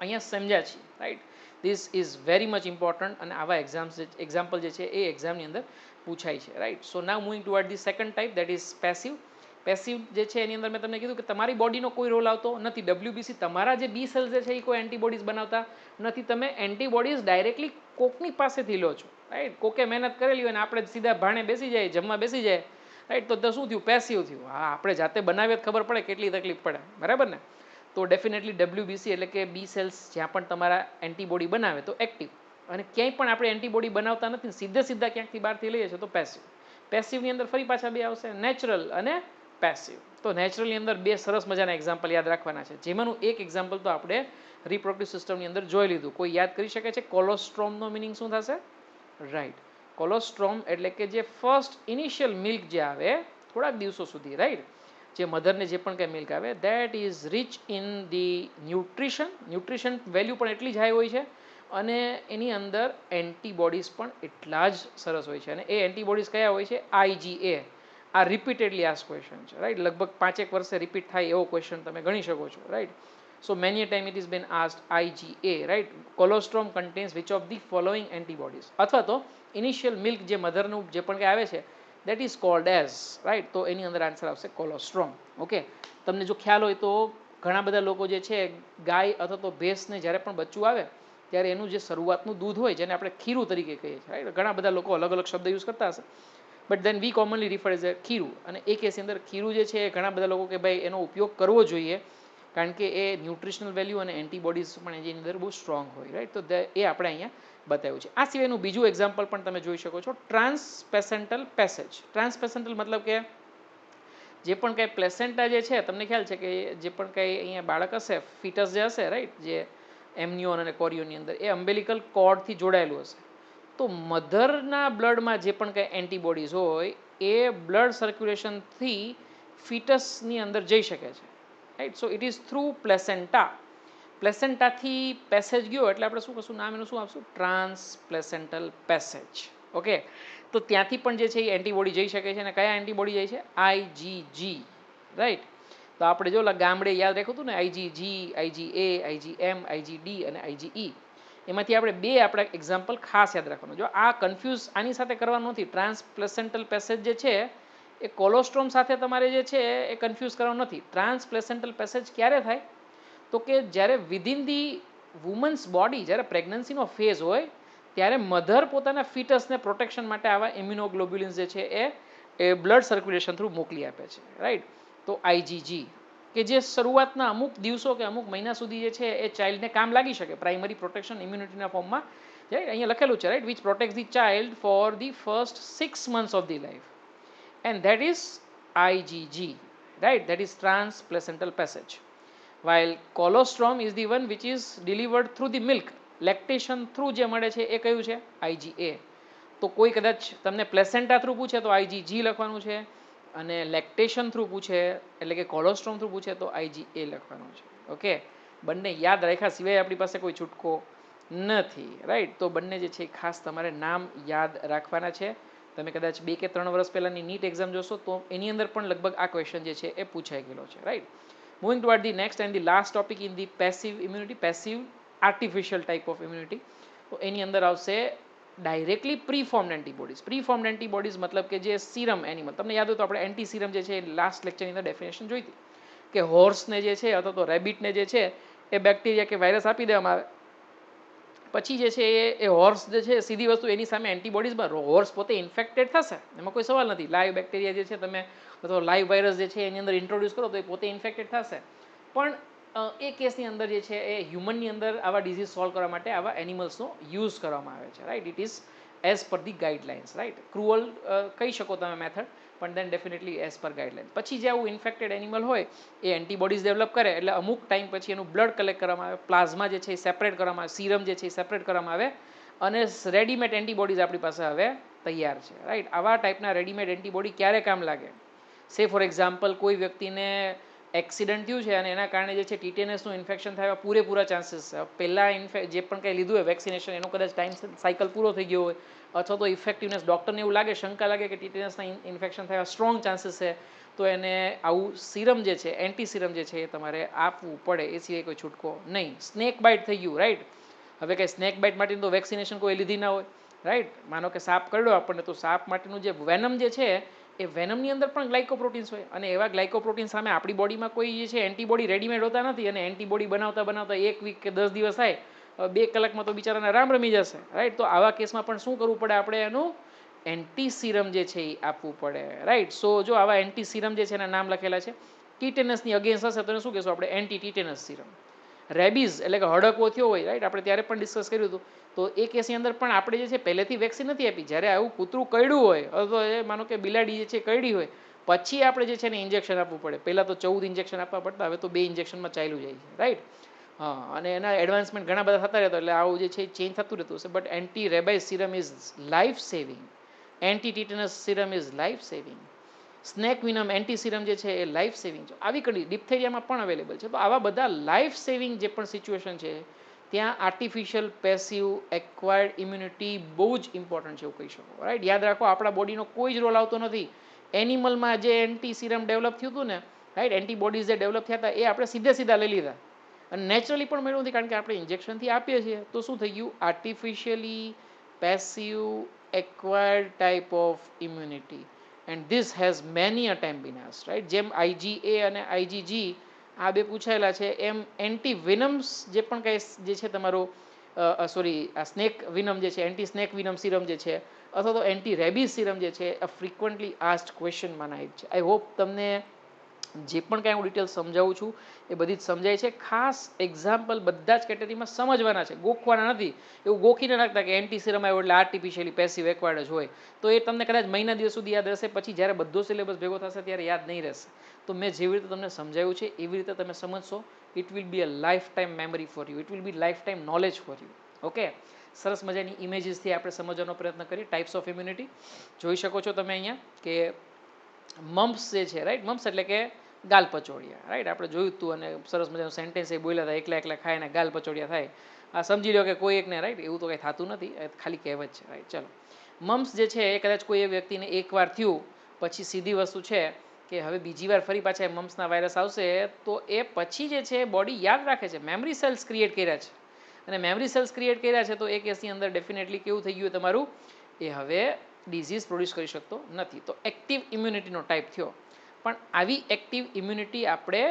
અહીંયા સમજ્યા છીએ, right. This is very much important અને આવા એક્ઝામ્પલ જે છે એ એક્ઝામની અંદર પૂછાય છે, right. So now moving toward the second type, that is passive. Passive જે છે એની અંદર મેં તમને કીધું કે તમારી બોડીનો કોઈ રોલ આવતો નથી. WBC તમારા જે બી સેલ્સ જે છે એ કોઈ એન્ટીબોડીઝ બનાવતા નથી. તમે એન્ટીબોડીઝ ડાયરેક્ટલી કોકની પાસેથી લો છો, રાઈટ. કોકે મહેનત કરેલી હોય અને આપણે સીધા ભાણે બેસી જાય, જમવા બેસી જાય, રાઈટ. તો શું થયું? પેસિવ થયું. હા, આપણે જાતે બનાવીએ તો ખબર પડે કેટલી તકલીફ પડે, બરાબર ને. તો ડેફિનેટલી WBC એટલે કે બી સેલ્સ જ્યાં પણ તમારા એન્ટીબોડી બનાવે તો એક્ટિવ, અને ક્યાંય પણ આપણે એન્ટીબોડી બનાવતા નથી, સીધા ક્યાંકથી બહારથી લઈએ છીએ તો પેસિવ. પેસિવની અંદર ફરી પાછા બે આવશે, નેચરલ અને પેસિવ. તો નેચરલની અંદર બે સરસ મજાના એક્ઝામ્પલ યાદ રાખવાના છે, જેમાંનું એક એક્ઝામ્પલ તો આપણે રિપ્રોડક્ટિવ સિસ્ટમની અંદર જોઈ લીધું. કોઈ યાદ કરી શકે છે કોલોસ્ટ્રોમનો મિનિંગ શું થશે? રાઈટ. કોલોસ્ટ્રોમ એટલે કે જે ફર્સ્ટ ઇનિશિયલ મિલ્ક જે આવે થોડાક દિવસો સુધી, રાઈટ, જે મધરને જે પણ કંઈ મિલ્ક આવે, that is rich in the nutrition value પણ એટલી જ હાઈ હોય છે, અને એની અંદર એન્ટીબોડીઝ પણ એટલા જ સરસ હોય છે. અને એ એન્ટીબોડીઝ કયા હોય છે? IgA. આ રિપીટેડલી આસ્ક ક્વેશ્ચન છે, રાઈટ. લગભગ 5-1 વર્ષે રિપીટ થાય એવો ક્વેશ્ચન તમે ગણી શકો છો, right. So many time it is been asked IgA, right. Colostrum contains which of the following antibodies, અથવા તો ઇનિશિયલ મિલ્ક જે મધરનું જે પણ કંઈ આવે છે that is called as, right. તો એની અંદર આન્સર આવશે કોલોસ્ટ્રોમ. ઓકે. તમને જો ખ્યાલ હોય તો ઘણા બધા લોકો જે છે ગાય અથવા તો ભેંસને જ્યારે પણ બચ્ચું આવે ત્યારે એનું જે શરૂઆતનું દૂધ હોય, જેને આપણે ખીરું તરીકે કહીએ છીએ, રાઈટ. ઘણા બધા લોકો અલગ અલગ શબ્દ યુઝ કરતા હશે, but then we commonly refer as a ખીરું. અને એ કેસની અંદર ખીરું જે છે એ ઘણા બધા લોકો કે ભાઈ એનો ઉપયોગ કરવો જોઈએ, કારણ કે એ ન્યુટ્રિશનલ વેલ્યુ અને એન્ટીબોડીઝ પણ એની અંદર બહુ સ્ટ્રોંગ હોય, રાઈટ. તો એ આપણે અહીંયા બતાવ્યું છે. આ સિવાયનું બીજું એક્ઝામ્પલ પણ તમે જોઈ શકો છો, ટ્રાન્સપેસેન્ટલ પેસેજ. ટ્રાન્સપેસેન્ટલ મતલબ કે જે પણ કંઈ પ્લેસેન્ટા જે છે, તમને ખ્યાલ છે કે જે પણ કંઈ અહીંયા બાળક હશે, ફિટસ જે હશે, રાઈટ, જે એમનિયોન અને કોરિયોનની અંદર, એ અમ્બેલિકલ કોર્ડથી જોડાયેલું હશે. તો મધરના બ્લડમાં જે પણ કંઈ એન્ટીબોડીઝ હોય એ બ્લડ સર્ક્યુલેશનથી ફિટસની અંદર જઈ શકે છે, right. So it is through placenta. પ્લેસેન્ટાથી પેસેજ ગયો એટલે આપણે શું કશું નામ એનું શું આપશું? Transplacental passage. ઓકે. તો ત્યાંથી પણ જે છે એ એન્ટીબોડી જઈ શકે છે. અને કયા એન્ટીબોડી જાય છે? IgG, right. તો આપણે જો ગામડે યાદ રાખ્યું હતું ને, IgG, IgA, IgM, IgD અને IgE. એમાંથી આપણે બે આપણા એક્ઝામ્પલ ખાસ યાદ રાખવાનું. જો આ કન્ફ્યુઝ આની સાથે કરવાનું નથી. ટ્રાન્સપ્લેસેન્ટલ પેસેજ જે છે એ કોલોસ્ટ્રોમ સાથે તમારે જે છે એ કન્ફ્યુઝ કરવાનું નથી. ટ્રાન્સપ્લેસેન્ટલ પેસેજ ક્યારે થાય? તો કે જ્યારે વિધિન ધી વુમન્સ બોડી, જ્યારે પ્રેગ્નન્સીનો ફેઝ હોય ત્યારે મધર પોતાના ફિટસને પ્રોટેક્શન માટે આવા ઇમ્યુનોગ્લોબ્યુલિન્સ જે છે એ બ્લડ સર્ક્યુલેશન થ્રુ મોકલી આપે છે, રાઈટ. તો IgG કે જે શરૂઆતના અમુક દિવસો કે અમુક મહિના સુધી જે છે એ ચાઇલ્ડને કામ લાગી શકે પ્રાઇમરી પ્રોટેક્શન ઇમ્યુનિટીના ફોર્મમાં, અહીંયા લખેલું છે, right, which protect the child for the first 6 months of the life, and that is IgG, right. That is transplacental passage. while colostrum is the one which is delivered through the milk, lactation through જે મળે છે એ કયું છે? IgA. તો કોઈ કદાચ તમને placenta through પૂછે તો IgG લખવાનું છે, અને લેક્ટેશન થ્રુ પૂછે એટલે કે કોલોસ્ટ્રોમ થ્રુ પૂછે તો IgA લખવાનું છે. ઓકે. બંને યાદ રાખ્યા સિવાય આપણી પાસે કોઈ છૂટકો નથી, રાઈટ. તો બંને જે છે ખાસ તમારે નામ યાદ રાખવાના છે. તમે કદાચ 2 કે 3 વર્ષ પહેલાંની નીટ એક્ઝામ જોશો તો એની અંદર પણ લગભગ આ ક્વેશ્ચન જે છે એ પૂછાઈ ગયેલો છે, right. Moving toward the next and the last topic in the passive immunity, passive artificial type of immunity. તો એની અંદર આવશે ડાયરેક્ટલી પ્રીફોર્મ્ડ એન્ટીબોડીઝ. પ્રીફોર્મ્ડ એન્ટીબોડીઝ મતલબ કે જે સીરમ એનિમલ, તમને યાદ હોય તો આપણે એન્ટી સીરમ જે છે લાસ્ટ લેક્ચરની અંદર ડેફિનેશન જોઈ હતી કે હોર્સને જે છે અથવા તો રેબિટને જે છે એ બેક્ટેરિયા કે વાયરસ આપી દેવામાં આવે, પછી જે છે એ હોર્સ જે છે સીધી વસ્તુ એની સામે એન્ટીબોડીઝ, હોર્સ પોતે ઇન્ફેક્ટેડ થશે, એમાં કોઈ સવાલ નથી. લાઈવ બેક્ટેરિયા જે છે તમે અથવા લાઈવ વાયરસ જે છે એની અંદર ઇન્ટ્રોડ્યુસ કરો તો એ પોતે ઇન્ફેક્ટેડ થશે. પણ એ કેસની અંદર જે છે એ હ્યુમનની અંદર આવા ડિઝીઝ સોલ્વ કરવા માટે આવા એનિમલ્સનો યુઝ કરવામાં આવે છે, right. It is as per the guidelines, right. Cruel કહી શકો તમે મેથડ, પણ દેન ડેફિનેટલી એઝ પર ગાઈડલાઇન. પછી જે આવું ઇન્ફેક્ટેડ એનિમલ હોય એ એન્ટીબોડીઝ ડેવલપ કરે એટલે અમુક ટાઈમ પછી એનું બ્લડ કલેક્ટ કરવામાં આવે, પ્લાઝમા જે છે એ સેપરેટ કરવામાં આવે, સીરમ જે છે એ સેપરેટ કરવામાં આવે, અને રેડીમેડ એન્ટીબોડીઝ આપણી પાસે હવે તૈયાર છે, રાઈટ. આવા ટાઈપના રેડીમેડ એન્ટીબોડી ક્યારે કામ લાગે? સે ફોર એક્ઝામ્પલ કોઈ વ્યક્તિને એક્સિડન્ટ થયું છે અને એના કારણે જે છે ટીટેનસનું ઇન્ફેક્શન થયા પૂરેપૂરા ચાન્સીસ છે. પહેલાં જે પણ કંઈ લીધું હોય વેક્સિનેશન એનો કદાચ ટાઈમ સાયકલ પૂરો થઈ ગયો હોય, અથવા તો ઇફેક્ટિવનેસ ડૉક્ટરને એવું લાગે, શંકા લાગે કે ટીટેનસના ઇન્ફેક્શન થયા સ્ટ્રોંગ ચાન્સીસ છે, તો એને આવું સીરમ જે છે, એન્ટી સીરમ જે છે એ તમારે આપવું પડે, એ સિવાય કોઈ છૂટકો નહીં. સ્નેક બાઇટ થઈ ગયું, રાઈટ. હવે કંઈ સ્નેક બાઇટ માટેની તો વેક્સિનેશન કોઈ લીધી ના હોય, રાઈટ. માનો કે સાપ કરડ્યો આપણને, તો સાપ માટેનું જે વેનમ જે છે એ વેનમની અંદર પણ ગ્લાયકોપ્રોટીન્સ હોય, અને એવા ગ્લાયકોપ્રોટીન સામે આપણી બોડીમાં કોઈ જે છે એન્ટીબોડી રેડીમેડ હોતા નથી, અને એન્ટીબોડી બનાવતા બનાવતા 1 વીક કે 10 દિવસ થાય, 2 કલાકમાં તો બિચારાને રામ રમી જશે, રાઈટ. તો આવા કેસમાં પણ શું કરવું પડે, આપણે એનું એન્ટી સિરમ જે છે એ આપવું પડે, રાઈટ. સો જો આવા એન્ટી સિરમ જે છે એના નામ લખેલા છે. ટીટેનસની અગેન્સ્ટ હશે તો શું કહેશું આપણે, એન્ટી ટીટેનસ સિરમ. રેબીઝ એટલે કે હડકવો થયો હોય, રાઈટ, આપણે ત્યારે પણ ડિસ્કસ કર્યું હતું. તો એ કેસની અંદર પણ આપણે જે છે પહેલેથી વેક્સિન નથી આપી, જ્યારે આવું કૂતરું કરડ્યું હોય અથવા એ માનો કે બિલાડી જે છે કરડી હોય, પછી આપણે જે છે ને ઇન્જેક્શન આપવું પડે. પહેલાં તો 14 ઇન્જેક્શન આપવા પડતા, હવે તો 2 ઇન્જેક્શનમાં ચાલ્યું જાય છે, રાઈટ. હા, અને એના એડવાન્સમેન્ટ ઘણા બધા થતા રહેતા, એટલે આવું જે છે ચેન્જ થતું રહેતું હશે. But anti rabies serum is life saving, anti tetanus serum is life saving, snake venom anti serum જે છે એ લાઈફ સેવિંગ છે. આવી કડી ડિપ્થેરિયામાં પણ અવેલેબલ છે. તો આવા બધા લાઈફ સેવિંગ જે પણ સિચ્યુએશન છે ત્યાં આર્ટિફિશિયલ પેસિવ એક્વાયર્ડ ઇમ્યુનિટી બહુ જ ઇમ્પોર્ટન્ટ છે એવું કહી શકો, રાઈટ. યાદ રાખો, આપણા બોડીનો કોઈ જ રોલ આવતો નથી. એનિમલમાં જે એન્ટી સિરમ ડેવલપ થયું હતું ને, રાઈટ, એન્ટીબોડીઝ જે ડેવલપ થયા હતા એ આપણે સીધા લઈ લીધા, અને નેચરલી પણ મળ્યું નથી, કારણ કે આપણે ઇન્જેક્શનથી આપીએ છીએ. તો શું થઈ ગયું, artificially passive acquired type of immunity, and this has many a time been asked, right. જેમ IgA અને IgG આ બે પૂછાયેલા છે, એમ એન્ટી વિનમ્સ જે પણ કંઈ જે છે તમારું સોરી આ સ્નેક વિનમ જે છે, એન્ટી સ્નેક વિનમ સિરમ જે છે, અથવા તો એન્ટી રેબીઝ સિરમ જે છે, આ ફ્રિકવન્ટલી આસ્ક્ડ ક્વેશ્ચનમાંના એક છે. આઈ હોપ તમને જે પણ કાંઈ હું ડિટેલ્સ સમજાવું છું એ બધી જ સમજાય છે. ખાસ એક્ઝામ્પલ બધા જ કેટેગરીમાં સમજવાના છે, ગોખવાના નથી. એવું ગોખીને નાખતા કે એન્ટી સિરમ આવ્યો એટલે આર્ટિફિશિયલી પેસિવ એક્વાયર્ડ જ હોય, તો એ તમને કદાચ મહિના દિવસ સુધી યાદ રહેશે, પછી જ્યારે બધો સિલેબસ ભેગો થશે ત્યારે યાદ નહીં રહેશે. તો મેં જેવી રીતે તમને સમજાવ્યું છે એવી રીતે તમે સમજશો, it will be a life time memory for you, it will be life time knowledge for you. Okay, સરસ મજાની ઇમેજીસથી આપણે સમજવાનો પ્રયત્ન કરીએ. ટાઈપ્સ ઓફ ઇમ્યુનિટી જોઈ શકો છો તમે અહીંયા કે મમ્પ્સ જે છે, રાઈટ, મમ્પ્સ એટલે કે ગાલ પચોડિયા, રાઈટ. આપણે જોયું હતું, અને સરસ મજાનું સેન્ટેન્સ એ બોલ્યા હતા, એકલા ખાય ને ગાલ પચોડિયા થાય. આ સમજી લો કે કોઈ એકને, રાઈટ, એવું તો કંઈ થતું નથી, ખાલી કહેવત છે, રાઈટ. ચલો, મમ્પ્સ જે છે એ કદાચ કોઈ વ્યક્તિને એકવાર થયું, પછી સીધી વસ્તુ છે કે હવે બીજી વાર ફરી પાછા મમ્પ્સના વાયરસ આવશે તો એ પછી જે છે બોડી યાદ રાખે છે, મેમરી સેલ્સ ક્રિએટ કર્યા છે, અને મેમરી સેલ્સ ક્રિએટ કર્યા છે તો એ કેસની અંદર ડેફિનેટલી કેવું થઈ ગયું તમારું, એ હવે ડિઝીઝ પ્રોડ્યુસ કરી શકતો નથી. તો એક્ટિવ ઇમ્યુનિટીનો ટાઈપ થયો. પણ આવી એક્ટિવ ઇમ્યુનિટી આપણે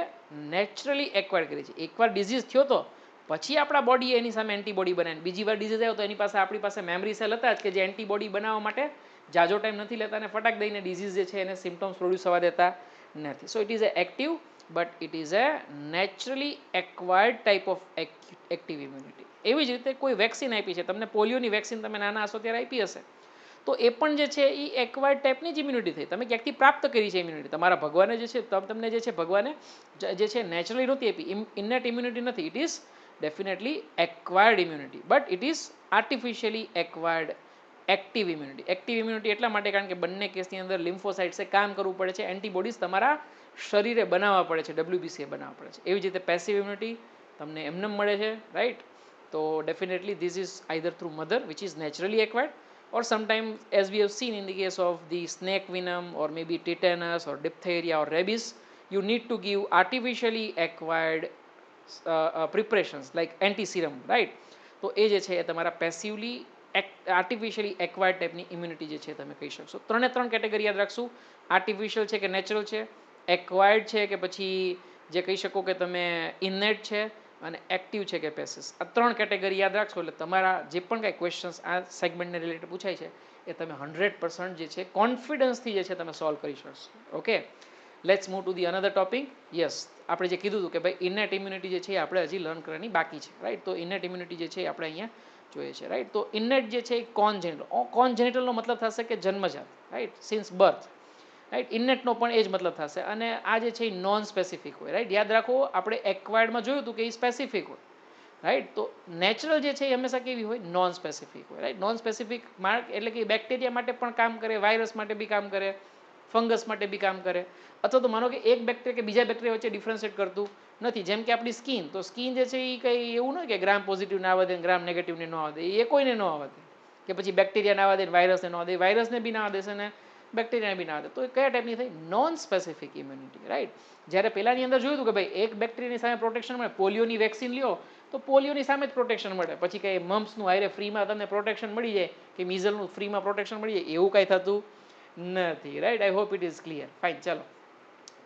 નેચરલી એક્વાયર કરી છે. એકવાર ડિઝીઝ થયો તો પછી આપણા બોડી એની સામે એન્ટીબોડી બનાવીને, બીજી વાર ડિઝીઝ આવ્યો તો એની પાસે આપણી પાસે મેમરી સેલ હતા જ કે જે એન્ટીબોડી બનાવવા માટે જાજો ટાઈમ નથી લેતા, અને ફટાક દઈને ડિઝીઝ જે છે એને સિમ્ટમ્સ પ્રોડ્યુસ થવા દેતા નથી. સો it is A active, but it is A naturally acquired type of active immunity. એવી જ રીતે કોઈ વેક્સિન આપી છે તમને, પોલિયોની વેક્સિન તમે નાના હશો ત્યારે આપી હશે, તો એ પણ જે છે એ એક્વાયર્ડ ટાઈપની જ ઇમ્યુનિટી થઈ. તમે ક્યાંકથી પ્રાપ્ત કરી છે ઇમ્યુનિટી, તમારા ભગવાને જે છે તમને જે છે ભગવાને જે છે નેચરલી નહોતી આપી, ઇન્નેટ ઇમ્યુનિટી નથી. It is definitely acquired immunity, but it is artificially acquired active immunity. Active immunity એટલા માટે કારણ કે બંને કેસની અંદર લિમ્ફોસાઇટ્સે કામ કરવું પડે છે, એન્ટીબોડીઝ તમારા શરીરે બનાવવા પડે છે, WBC બનાવવા પડે છે. એવી જ રીતે પેસિવ ઇમ્યુનિટી તમને એમને મળે છે, રાઈટ. તો definitely this is either through mother which is naturally acquired, or sometimes as we have seen in the case of the snake venom or maybe tetanus or diphtheria or rabies, you need to give artificially acquired preparations like anti serum, right. તો એ જે છે એ તમારા પેસિવલી artificially acquired ટાઈપની immunity જે છે તમે કહી શકશો. ત્રણે ત્રણ કેટેગરી યાદ રાખશું, આર્ટિફિશિયલ છે કે નેચરલ છે, એક્વાયર્ડ છે કે પછી જે કહી શકો કે તમે ઇનેટ છે, અને એક્ટિવ છે કે પેસિવ. આ ત્રણ કેટેગરી યાદ રાખશો એટલે તમારા જે પણ કાંઈ ક્વેશ્ચન્સ આ સેગમેન્ટને રિલેટેડ પૂછાય છે એ તમે 100% જે છે કોન્ફિડન્સથી જે છે તમે સોલ્વ કરી શકશો. Okay, let's move to the another topic. Yes, આપણે જે કીધું હતું કે ભાઈ ઇનેટ ઇમ્યુનિટી જે છે એ આપણે હજી લર્ન કરવાની બાકી છે, રાઈટ. તો ઇનેટ ઇમ્યુનિટી જે છે એ આપણે અહીંયા જોઈએ છે, રાઈટ. તો ઇનેટ જે છે એ કોન્જેનિટલનો મતલબ થશે કે જન્મજાત, રાઈટ, સિન્સ બર્થ, રાઈટ. ઇનેટનો પણ એ જ મતલબ થશે, અને આ જે છે એ નોન સ્પેસિફિક હોય, રાઈટ. યાદ રાખો, આપણે એક્વાયર્ડમાં જોયું હતું કે એ સ્પેસિફિક હોય, રાઈટ. તો નેચરલ જે છે એ હંમેશા કેવી હોય, નોન સ્પેસિફિક હોય, રાઈટ. નોન સ્પેસિફિક એટલે કે બેક્ટેરિયા માટે પણ કામ કરે, વાયરસ માટે બી કામ કરે, ફંગસ માટે બી કામ કરે, અથવા તો માનો કે એક બેક્ટેરિયા કે બીજા બેક્ટેરિયા વચ્ચે ડિફરન્શિએટ કરતું નથી. જેમ કે આપણી સ્કિન, તો સ્કિન જે છે એ કંઈ એવું નહીં કે ગ્રામ પોઝિટિવ ના આવવા દે, ગ્રામ નેગેટિવને ન આવવા દે, એ કોઈને ન આવવા દે, કે પછી બેક્ટેરિયા ના આવવા દે, વાયરસને ન આવવા દે, વાયરસને બી ના આવવા દેશે ને બેક્ટેરિયાને બી ના આવવા દે. તો એ કયા ટાઈપની થઈ, નોન સ્પેસિફિક ઇમ્યુનિટી, રાઈટ. જ્યારે પહેલાની અંદર જોયું હતું કે ભાઈ એક બેક્ટેરિયાની સામે પ્રોટેક્શન મળે, પોલિયોની વેક્સિન લ્યો તો પોલિયોની સામે જ પ્રોટેક્શન મળે. પછી કંઈ મમ્સનું હારે ફ્રીમાં તમને પ્રોટેક્શન મળી જાય કે મિઝલનું ફ્રીમાં પ્રોટેક્શન મળી જાય એવું કાંઈ થતું નથી. Right, I hope it is clear. Fine, ચાલો.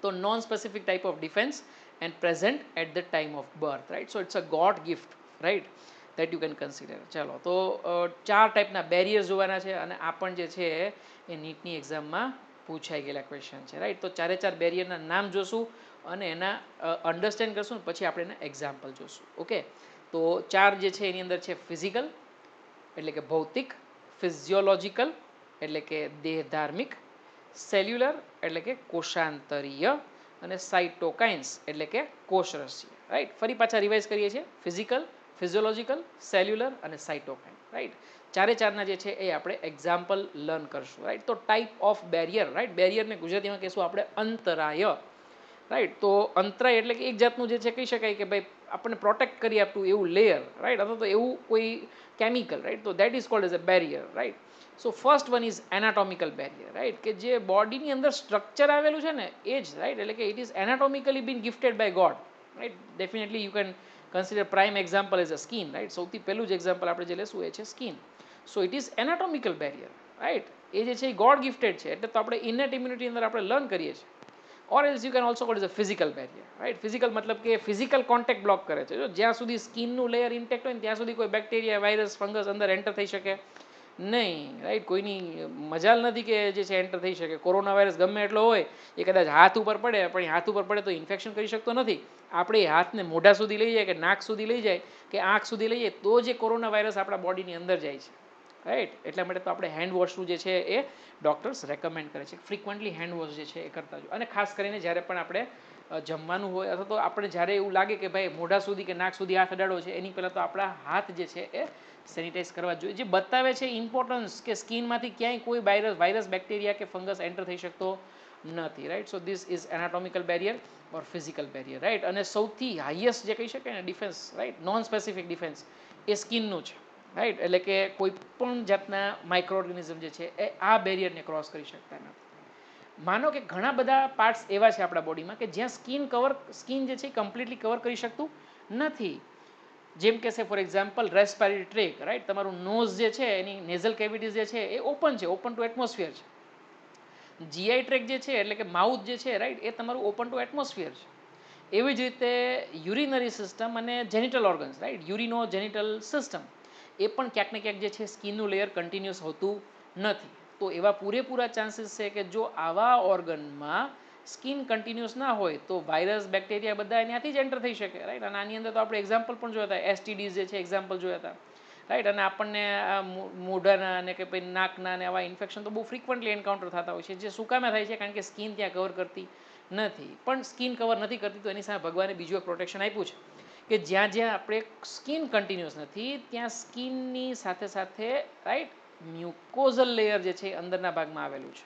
તો non specific type of defence and present at the time of birth. Right, so it's a God gift. Right, that you can consider. ચાલો, તો 4 ટાઈપના બેરિયર્સ જોવાના છે અને આ પણ જે છે એ નીટની એક્ઝામમાં પૂછાઈ ગયેલા ક્વેશ્ચન છે. રાઈટ, તો 4 બેરિયરના નામ જોશું અને એના અન્ડરસ્ટેન્ડ કરશું ને પછી આપણે એના એક્ઝામ્પલ જોશું. ઓકે, તો 4 જે છે એની અંદર છે ફિઝિકલ એટલે કે ભૌતિક, ફિઝિયોલોજિકલ એટલે કે દેહધાર્મિક, સેલ્યુલર એટલે કે કોષાંતરીય અને સાઇટોકાઇન્સ એટલે કે કોષરસીય. રાઈટ, ફરી પાછા રિવાઇઝ કરીએ છીએ. ફિઝિકલ, ફિઝિયોલોજિકલ, સેલ્યુલર અને સાઇટોકાઇન. રાઈટ, 4 જે છે એ આપણે એક્ઝામ્પલ લર્ન કરશું. રાઈટ, તો ટાઈપ ઓફ બેરિયર. રાઈટ, બેરિયરને ગુજરાતીમાં કહીશું આપણે અંતરાય. રાઈટ, તો અંતરાય એટલે કે એક જાતનું જે છે કહી શકાય કે ભાઈ આપણને પ્રોટેક્ટ કરી આપતું એવું લેયર. રાઈટ, અથવા તો એવું કોઈ કેમિકલ. રાઈટ, તો that is called as a barrier. Right, so first one is anatomical barrier. Right, કે જે બોડીની અંદર સ્ટ્રક્ચર આવેલું છે ને એ જ. રાઈટ, એટલે કે it is anatomically been gifted by God. Right, definitely you can consider prime example as a skin. Right, સૌથી પહેલું જ એક્ઝામ્પલ આપણે જે લેશું એ છે skin. So it is anatomical barrier. Right, એ જે છે એ ગોડ ગિફ્ટેડ છે એટલે તો આપણે ઇનેટ ઇમ્યુનિટી અંદર આપણે લર્ન કરીએ છીએ. Or else you can also call is a physical barrier. Right, physical મતલબ કે ફિઝિકલ કોન્ટેક્ટ બ્લોક કરે છે. જો જ્યાં સુધી સ્કિનનું લેયર ઇન્ટેક્ટ હોય ને ત્યાં સુધી કોઈ બેક્ટેરિયા, વાયરસ, ફંગસ અંદર એન્ટર થઈ શકે નહીં. રાઈટ, કોઈની મજાલ નથી કે જે છે એન્ટર થઈ શકે. કોરોના વાયરસ ગમે એટલો હોય એ કદાચ હાથ ઉપર પડે પણ હાથ ઉપર પડે તો ઇન્ફેક્શન કરી શકતો નથી. આપણે હાથને મોઢા સુધી લઈ જાય કે નાક સુધી લઈ જાય કે આંખ સુધી લઈ જાય તો જે કોરોના વાયરસ આપણા બોડીની અંદર જાય છે. રાઈટ, એટલા માટે તો આપણે હેન્ડ વોશનું જે છે એ ડૉક્ટર્સ રેકમેન્ડ કરે છે. ફ્રિકવન્ટલી હેન્ડ વોશ જે છે એ કરતા જો. અને ખાસ કરીને જ્યારે પણ આપણે જમવાનું હોય અથવા તો આપણે જ્યારે એવું લાગે કે ભાઈ મોઢા સુધી કે નાક સુધી હાથ અડાડો છે એની પહેલાં તો આપણા હાથ જે છે એ સેનિટાઈઝ કરવા જોઈએ. જે બતાવે છે ઇમ્પોર્ટન્સ કે સ્કિનમાંથી ક્યાંય કોઈ વાયરસ, બેક્ટેરિયા કે ફંગસ એન્ટર થઈ શકતો નથી. Right, so this is anatomical barrier or physical barrier. Right, અને સૌથી હાઈએસ્ટ જે કહી શકાય ને defence, right, non specific defence એ સ્કિનનું છે. રાઈટ, એટલે કે કોઈ પણ જાતના માઇક્રો ઓર્ગેનિઝમ જે છે એ આ બેરિયરને ક્રોસ કરી શકતા નથી. માનો કે ઘણા બધા પાર્ટ્સ એવા છે આપણા બોડીમાં કે જ્યાં સ્કિન જે છે એ કમ્પ્લીટલી કવર કરી શકતું નથી. જેમ કે છે four example respiratory track. Right, તમારું નોઝ જે છે એની નેઝલ કેવિટીઝ જે છે એ ઓપન છે, ઓપન ટુ એટમોસ્ફિયર છે. જીઆઈ ટ્રેક જે છે એટલે કે માઉથ જે છે રાઈટ એ તમારું ઓપન ટુ એટમોસ્ફિયર છે. એવી જ રીતે યુરિનરી સિસ્ટમ અને genital organs. Right, યુરિનો genital system એ પણ ક્યાંક ને ક્યાંક જે છે સ્કિનનું લેયર કન્ટિન્યુઅસ હોતું નથી. તો એવા પૂરેપૂરા ચાન્સીસ છે કે જો આવા ઓર્ગનમાં સ્કિન કન્ટિન્યુઅસ ના હોય તો વાયરસ, બેક્ટેરિયા બધા એનાથી જ એન્ટર થઈ શકે. રાઈટ, અને આની અંદર તો આપણે એક્ઝામ્પલ પણ જોયા હતા. એસટીડીઝ જે છે એક્ઝામ્પલ જોયા હતા. રાઈટ, અને આપણને મોઢાના અને કે ભાઈ નાકના અને આવા ઇન્ફેક્શન તો બહુ ફ્રિકવન્ટલી એન્કાઉન્ટર થતા હોય છે. જે સુકામાં થાય છે કારણ કે સ્કિન ત્યાં કવર કરતી નથી. પણ સ્કિન કવર નથી કરતી તો એની સામે ભગવાને બીજું એક પ્રોટેક્શન આપ્યું છે કે જ્યાં જ્યાં આપણે સ્કિન કન્ટિન્યુઅસ નથી ત્યાં સ્કિનની સાથે સાથે રાઈટ મ્યુકોઝલ લેયર જે છે અંદરના ભાગમાં આવેલું છે.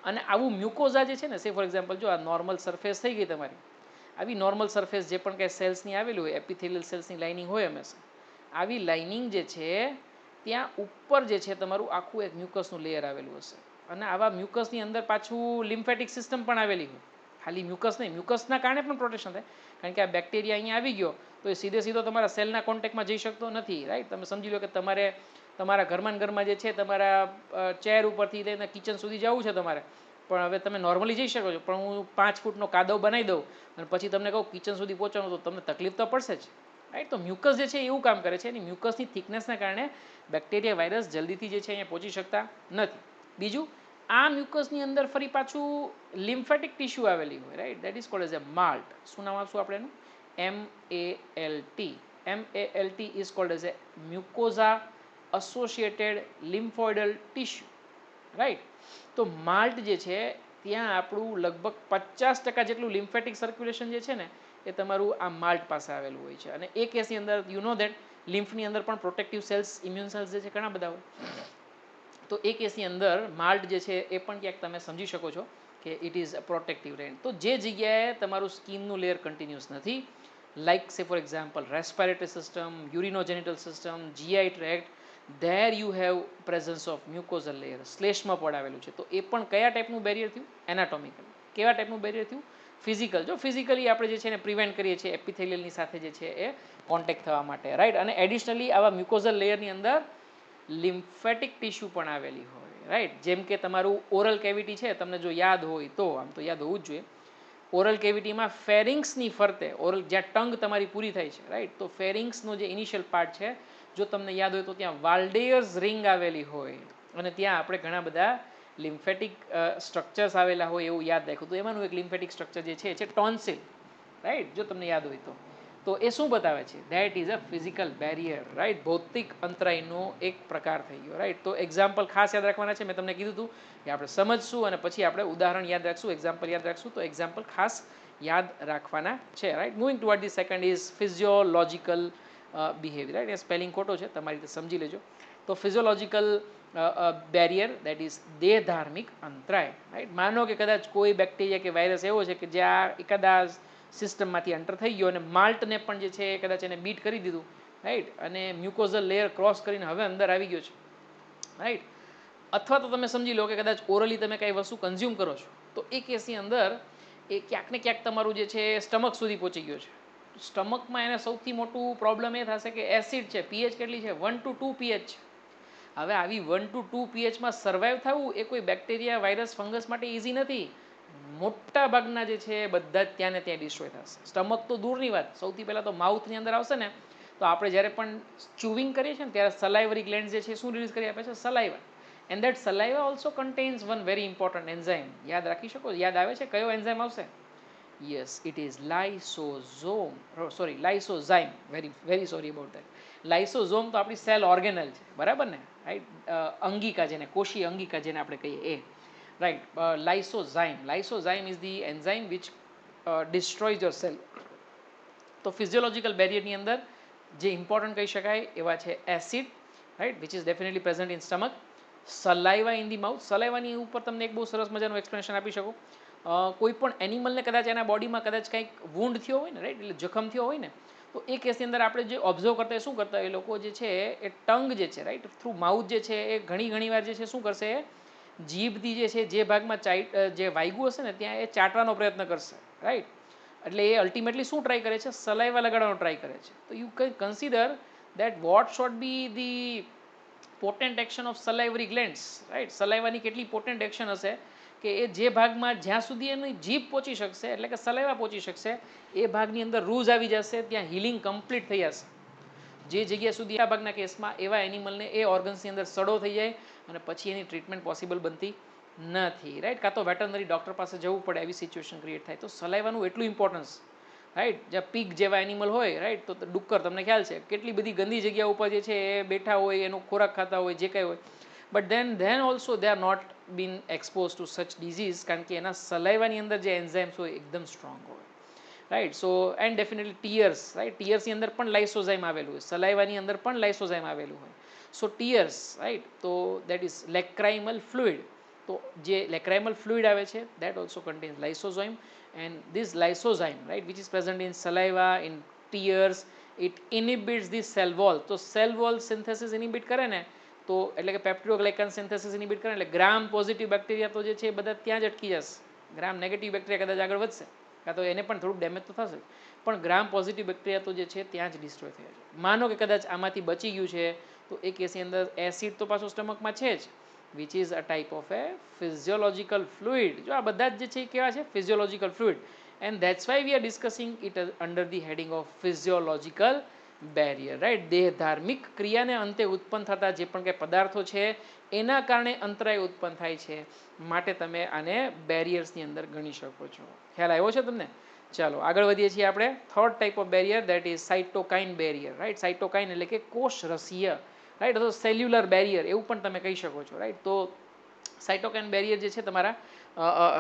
અને આવું મ્યુકોઝા જે છે ને, સે ફોર એક્ઝામ્પલ જો આ નોર્મલ સરફેસ થઈ ગઈ તમારી, આવી નોર્મલ સરફેસ જે પણ કાંઈ સેલ્સની આવેલી હોય, એપિથેલિયલ સેલ્સની લાઇનિંગ હોય હંમેશા, આવી લાઇનિંગ જે છે ત્યાં ઉપર જે છે તમારું આખું એક મ્યુકસનું લેયર આવેલું હશે. અને આવા મ્યુકસની અંદર પાછું લિમ્ફેટિક સિસ્ટમ પણ આવેલી હોય. ખાલી મ્યુકસ નહીં, મ્યુકસના કારણે પણ પ્રોટેક્શન થાય કારણ કે આ બેક્ટેરિયા અહીંયા આવી ગયો તો એ સીધો તમારા સેલના કોન્ટેક્ટમાં જઈ શકતો નથી. રાઈટ, તમે સમજી લો કે તમારે તમારા ઘરમાં જે છે તમારા ચેર ઉપરથી લઈને કિચન સુધી જવું છે તમારે, પણ હવે તમે નોર્મલી જઈ શકો છો પણ હું 5 ફૂટનો કાદવ બનાવી દઉં અને પછી તમને કહું કિચન સુધી પહોંચવાનું તો તમને તકલીફ તો પડશે જ. રાઈટ, તો મ્યુકસ જે છે એવું કામ કરે છે. એની મ્યુકસની થિકનેસના કારણે બેક્ટેરિયા, વાયરસ જલ્દીથી જે છે અહીંયા પહોંચી શકતા નથી. બીજું, આ મ્યુકસની અંદર ફરી પાછું લિમ્ફેટિક ટિશ્યુ આવેલી હોય. Right, that is called as a MALT. શું નામ આપશું આપણે એનું? MALT is called as a mucosa associated lymphoidal tissue. Right, તો માલ્ટ જે છે ત્યાં આપણું લગભગ 50% જેટલું લિમ્ફેટિક સર્ક્યુલેશન જે છે ને એ તમારું આ માલ્ટ પાસે આવેલું હોય છે. અને એ કેસની અંદર યુ નો દેટ લિમ્ફની અંદર પણ પ્રોટેક્ટિવ સેલ્સ, ઇમ્યુન સેલ્સ જે છે ઘણા બધા હોય. તો એ કેસની અંદર માલ્ટ જે છે એ પણ ક્યાંક તમે સમજી શકો છો કે it is a protective range. તો જે જગ્યાએ તમારું સ્કિનનું લેયર કન્ટિન્યુઅસ નથી, like say for example respiratory system, urinogenital system, G I tract, there you have presence of mucosal layer, શ્લેષ્મ પડ આવેલું છે. તો એ પણ કયા ટાઈપનું બેરિયર થયું? એનાટોમિકલ. કેવા ટાઈપનું બેરિયર થયું? ફિઝિકલ, જો ફિઝિકલી આપણે જે છે એને પ્રિવેન્ટ કરીએ છીએ એપિથેલિયલની સાથે જે છે એ કોન્ટેક્ટ થવા માટે, રાઈટ. અને એડિશનલી આવા મ્યુકોઝલ લેયરની અંદર લિમ્ફેટિક ટિશ્યુ પણ આવેલી હોય, રાઈટ. જેમ કે તમારું ઓરલ કેવિટી છે, તમને જો યાદ હોય તો, આમ તો યાદ હોવું જ જોઈએ, ઓરલ કેવિટીમાં ફેરિંગ્સની ફરતે, ઓરલ જ્યાં ટંગ તમારી પૂરી થાય છે, રાઈટ, તો ફેરિંગ્સનો જે ઇનિશિયલ પાર્ટ છે, જો તમને યાદ હોય તો ત્યાં વાલ્ડેયર્સ રિંગ આવેલી હોય અને ત્યાં આપણે ઘણા બધા લિમ્ફેટિક સ્ટ્રક્ચર્સ આવેલા હોય એવું યાદ રાખ્યું. તો એમાંનું એક લિમ્ફેટિક સ્ટ્રક્ચર જે છે એ છે ટોન્સિલ, રાઈટ, જો તમને યાદ હોય તો એ શું બતાવે છે? That is a physical barrier, right. ભૌતિક અંતરાયનો એક પ્રકાર થઈ ગયો, રાઈટ. તો એક્ઝામ્પલ ખાસ યાદ રાખવાના છે, મેં તમને કીધું હતું કે આપણે સમજશું અને પછી આપણે ઉદાહરણ યાદ રાખશું, એક્ઝામ્પલ યાદ રાખશું. તો એક્ઝામ્પલ ખાસ યાદ રાખવાના છે, right. Moving toward the second is physiological behaviour, right. એ સ્પેલિંગ ખોટો છે, તમારી રીતે સમજી લેજો. તો ફિઝિયોલોજિકલ બેરિયર દેટ ઇઝ દેહધાર્મિક અંતરાય, રાઈટ. માનો કે કદાચ કોઈ બેક્ટેરિયા કે વાયરસ એવો છે કે જ્યાં એકાદા સિસ્ટમમાંથી એન્ટર થઈ ગયો અને માલ્ટને પણ જે છે એ કદાચ એને બીટ કરી દીધું, રાઈટ, અને મ્યુકોઝલ લેયર ક્રોસ કરીને હવે અંદર આવી ગયો છે, રાઈટ. અથવા તો તમે સમજી લો કે કદાચ ઓરલી તમે કઈ વસ્તુ કન્ઝ્યુમ કરો છો તો એ કેસની અંદર એ ક્યાંક ને ક્યાંક તમારું જે છે સ્ટમક સુધી પહોંચી ગયો છે. સ્ટમકમાં એને સૌથી મોટું પ્રોબ્લેમ એ થશે કે એસિડ છે, પીએચ કેટલી છે? 1 to 2 પીએચ છે. હવે આવી 1 to 2 પીએચમાં સર્વાઈવ થવું એ કોઈ બેક્ટેરિયા, વાયરસ, ફંગસ માટે ઇઝી નથી. મોટા ભાગના જે છે બધા જ ત્યાં ને ત્યાં ડિસ્ટ્રોય થશે. સ્ટમક તો દૂરની વાત, સૌથી પહેલાં તો માઉથની અંદર આવશે ને, તો આપણે જ્યારે પણ ચ્યુવિંગ કરીએ છીએ ને ત્યારે સલાઇવરી ગ્લેન્ડ જે છે શું રિલીઝ કરી આપે છે? Saliva. And that saliva also contains one very important enzyme. યાદ રાખી શકો? યાદ આવે છે કયો એન્ઝાઇમ આવશે? Yes, it is lysozyme. Very sorry about that. Lysosome તો આપણી સેલ ઓર્ગેનલ છે, બરાબર ને, રાઈટ. અંગિકા જેને, કોષીય અંગિકા જેને આપણે કહીએ એ, right. Lysozyme is the enzyme which destroys your cell. તો ફિઝિયોલોજિકલ બેરિયરની અંદર જે ઇમ્પોર્ટન્ટ કહી શકાય એવા છે acid, right, which is definitely present in stomach. Saliva in the mouth. સલાઇવાની ઉપર તમને એક બહુ સરસ મજાનું એક્સપ્લેનેશન આપી શકું. કોઈ પણ એનિમલને કદાચ એના બોડીમાં કદાચ કંઈક વૂન્ડ થયો હોય ને, રાઈટ, એટલે જખમ થયો હોય ને, તો એ કેસની અંદર આપણે જે ઓબ્ઝર્વ કરતા શું કરતા એ લોકો જે છે એ ટંગ જે છે, રાઈટ, થ્રુ માઉથ જે છે એ ઘણી વાર જે છે શું કરશે, જીભથી જે છે જે ભાગમાં જે વાગ્યું હશે ને ત્યાં એ ચાટવાનો પ્રયત્ન કરશે, રાઈટ. એટલે એ અલ્ટિમેટલી શું ટ્રાય કરે છે? સલાઇવા લગાડવાનો ટ્રાય કરે છે. તો you can consider that what should be the potent action of salivary glands, right. સલાઇવાની કેટલી પોટેન્ટ એક્શન હશે કે એ જે ભાગમાં જ્યાં સુધી એની જીભ પહોંચી શકશે, એટલે કે સલાઇવા પહોંચી શકશે, એ ભાગની અંદર રૂઝ આવી જશે, ત્યાં હિલિંગ કમ્પ્લીટ થઈ જશે. જે જગ્યા સુધી આ ભાગના કેસમાં એવા એનિમલને એ ઓર્ગન્સની અંદર સડો થઈ જાય અને પછી એની ટ્રીટમેન્ટ પોસિબલ બનતી નથી, રાઈટ. કાં તો વેટરનરી ડૉક્ટર પાસે જવું પડે, એવી સિચ્યુએશન ક્રિએટ થાય. તો સલાઇવાનું એટલું ઇમ્પોર્ટન્સ, રાઈટ. જ્યાં પીગ જેવા એનિમલ હોય, રાઈટ, તો ડુક્કર, તમને ખ્યાલ છે કેટલી બધી ગંદી જગ્યા ઉપર જે છે એ બેઠા હોય, એનો ખોરાક ખાતા હોય, જે કંઈ હોય, but then also they are not been expose to such disease, કારણ કે એના સલાઇવાની અંદર જે એન્ઝાઇમ્સ હોય એકદમ સ્ટ્રોંગ હોય, right. So and definitely tears, right, ટીયર્સની અંદર પણ લાઇસોઝાઇમ આવેલું હોય, સલાઇવાની અંદર પણ લાઇસોઝાઇમ આવેલું હોય. સો ટીયર્સ, રાઈટ, તો દેટ ઇઝ લેક્રાઇમલ ફ્લુઇડ. તો જે લેક્રાઇમલ ફ્લુઇડ આવે છે that also contains lysozyme, and this lysozyme, right, which is present in saliva, in tears, it inhibits the cell wall. તો સેલ વોલ સિન્થેસિસ ઇનિબિટ કરે ને, તો એટલે કે પેપ્ટિડોગ્લાયકન સિન્થેસિસ ઇનિબિટ કરે એટલે ગ્રામ પોઝિટિવ બેક્ટેરિયા તો જે છે એ બધા ત્યાં જ અટકી જશે. ગ્રામ નેગેટિવ બેક્ટેરિયા કદાચ આગળ વધશે, કાં તો એને પણ થોડુંક ડેમેજ તો થશે, પણ ગ્રામ પોઝિટિવ બેક્ટેરિયા તો જે છે ત્યાં જ ડિસ્ટ્રોય થયા છે. માનો કે કદાચ આમાંથી બચી ગયું છે તો એ કેસની અંદર એસિડ તો પાછું સ્ટમકમાં છે જ, which is a type of a physiological fluid. જો આ બધા જ જે છે એ કેવા છે? Physiological fluid. And that's why we are discussing it under the heading of physiological barrier, right. દેહ ધાર્મિક ક્રિયાને અંતે ઉત્પન્ન થતા જે પણ કંઈ પદાર્થો છે એના કારણે અંતરાય ઉત્પન્ન થાય છે, માટે તમે આને બેરિયર્સની અંદર ગણી શકો છો. ખ્યાલ આવ્યો છે તમને? ચાલો આગળ વધીએ છીએ આપણે. Third type of barrier that is cytokine barrier, right. Cytokine એટલે કે કોષ રસીય, રાઈટ, અથવા સેલ્યુલર બેરિયર એવું પણ તમે કહી શકો છો, રાઈટ. તો સાઇટોકાઇન બેરિયર જે છે તમારા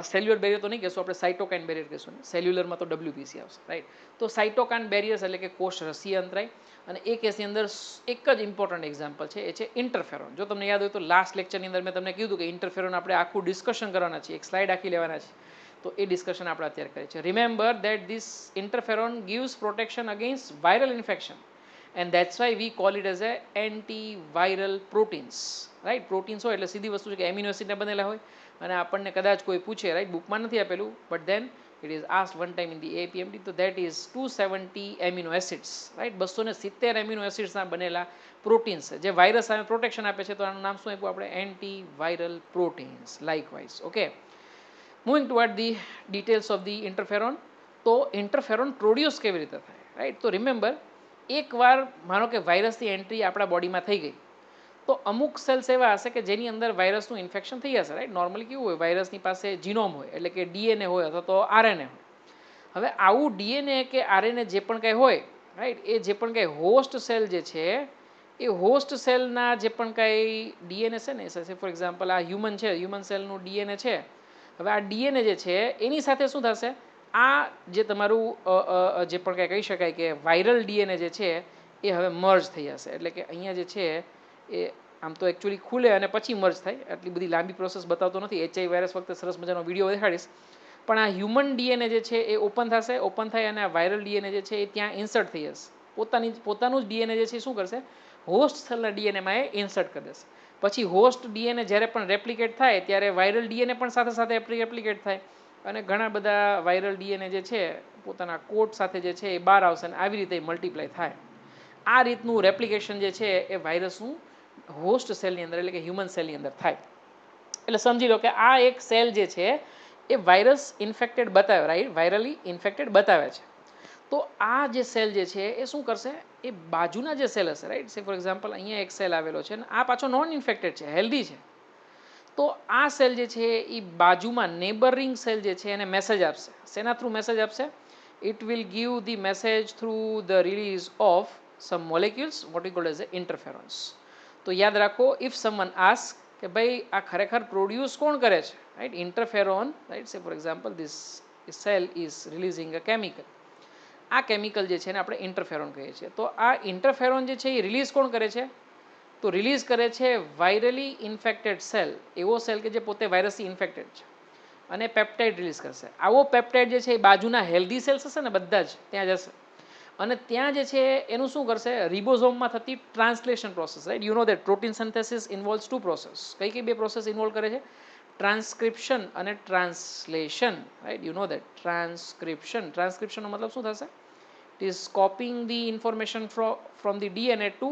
સેલ્યુલર બેરિયર તો નહીં કહેશું આપણે, સાઇટોકાઇન બેરિયર કહેશું. સેલ્યુલરમાં તો WBC આવશે, રાઈટ. તો સાઇટોકાઇન બેરિયર્સ એટલે કે કોષ રસીય અંતરાય. અને એ કેસની અંદર એક જ ઇમ્પોર્ટન્ટ એક્ઝામ્પલ છે, એ છે ઇન્ટરફેરોન. જો તમને યાદ હોય તો લાસ્ટ લેક્ચરની અંદર મેં તમને કીધું કે ઇન્ટરફેરોન આપણે આખું ડિસ્કશન કરવાના છીએ, એક સ્લાઇડ આખી લેવાના છે. તો એ ડિસ્કશન આપણે અત્યારે કરીએ છીએ. Remember that this ઇન્ટરફેરોન gives protection against viral infection, and that's why V call it as a antiviral proteins, right. Proteins હોય એટલે સીધી વસ્તુ છે કે એમિનો એસિડના બનેલા હોય, અને આપણને કદાચ કોઈ પૂછે, રાઈટ, બુકમાં નથી આપેલું, but than It is asked one time in the APMD. So that is 270 amino acids, right? 270 amino acids ના બનેલા પ્રોટીન્સ છે જે વાયરસ સામે પ્રોટેક્શન આપે છે. તો આનું નામ શું આપ્યું આપણે? Antiviral proteins. Likewise. Okay, moving toward the details of the ઇન્ટરફેરોન. તો ઇન્ટરફેરોન પ્રોડ્યુસ કેવી રીતે થાય, રાઈટ? તો રિમેમ્બર, એકવાર માનો કે વાયરસની એન્ટ્રી આપણા બોડીમાં થઈ ગઈ તો અમુક સેલ્સ એવા હશે કે જેની અંદર વાયરસનું ઇન્ફેક્શન થઈ જશે, રાઈટ? નોર્મલી કેવું હોય, વાયરસની પાસે જીનોમ હોય એટલે કે ડીએનએ હોય અથવા તો આરએનએ હોય. હવે આવું ડીએનએ કે આરએનએ જે પણ કંઈ હોય, રાઈટ, એ જે પણ કંઈ હોસ્ટ સેલ જે છે એ હોસ્ટ સેલના જે પણ કંઈ ડીએનએ છે ને, ફોર એક્ઝામ્પલ આ હ્યુમન છે, હ્યુમન સેલનું ડીએનએ છે. હવે આ ડીએનએ જે છે એની સાથે શું થશે? આ જે તમારું જે પણ કંઈ કહી શકાય કે વાયરલ ડીએનએ જે છે એ હવે મર્જ થઈ જશે. એટલે કે અહીંયા જે છે એ આમ તો એકચ્યુઅલી ખુલે અને પછી મર્જ થાય. આટલી બધી લાંબી પ્રોસેસ બતાવતો નથી. એચઆઈ વાયરસ વખતે સરસ મજાનો વિડીયો દેખાડીશ. પણ આ હ્યુમન ડીએનએ જે છે એ ઓપન થશે. ઓપન થાય અને આ વાયરલ ડીએનએ જે છે એ ત્યાં ઇન્સર્ટ થઈ જશે. પોતાનું જ ડીએનએ જે છે શું કરશે? હોસ્ટ સેલના ડીએનએમાં એ ઇન્સર્ટ કરી દેશે. પછી હોસ્ટ ડીએનએ જ્યારે પણ રેપ્લિકેટ થાય ત્યારે વાયરલ ડીએનએ પણ સાથે સાથે રેપ્લિકેટ થાય અને ઘણા બધા વાયરલ ડીએનએ જે છે પોતાના કોટ સાથે જે છે એ બહાર આવશે અને આવી રીતે મલ્ટીપ્લાય થાય. આ રીતનું રેપ્લિકેશન જે છે એ વાયરસનું હોસ્ટ સેલની અંદર એટલે કે હ્યુમન સેલની અંદર થાય. એટલે સમજી લો કે આ એક સેલ જે છે એ વાયરસ ઇન્ફેક્ટેડ બતાવે, રાઈટ? વાયરલી ઇન્ફેક્ટેડ બતાવે છે. તો આ જે સેલ જે છે એ શું કરશે? એ બાજુના જે સેલ હશે, રાઈટ? સે ફોર એક્ઝામ્પલ અહીંયા એક સેલ આવેલો છે અને આ પાછો નોન ઇન્ફેક્ટેડ છે, હેલ્ધી છે. તો આ સેલ જે છે એ બાજુમાં નેબરિંગ સેલ જે છે એને મેસેજ આપશે. શેના થ્રુ મેસેજ આપશે? It will give the message through the release of some molecules what we call as interferons. તો યાદ રાખો, ઇફ સમવન આસ્ક કે ભાઈ આ ખરેખર પ્રોડ્યુસ કોણ કરે છે, right? Interferon, right? Say for example this cell is releasing a chemical. આ કેમિકલ જે છે ને આપણે ઇન્ટરફેરોન કહીએ છીએ. તો આ ઇન્ટરફેરોન જે છે એ રિલીઝ કોણ કરે છે? તો રિલીઝ કરે છે વાયરલી ઇન્ફેક્ટેડ સેલ, એવો સેલ કે જે પોતે વાયરસથી ઇન્ફેક્ટેડ છે અને પેપ્ટાઇડ રિલીઝ કરશે. આવો પેપ્ટાઇડ જે છે એ બાજુના હેલ્ધી સેલ્સ હશે ને બધા જ ત્યાં જશે અને ત્યાં જે છે એનું શું કરશે? રિબોઝોમમાં થતી translation process, right? You know that protein synthesis involves two process. કઈ બે પ્રોસેસ ઇન્વોલ્વ કરે છે? ટ્રાન્સક્રિપ્શન અને translation, right? You know that ટ્રાન્સક્રિપ્શનનો મતલબ શું થશે? It is copying the information from the DNA to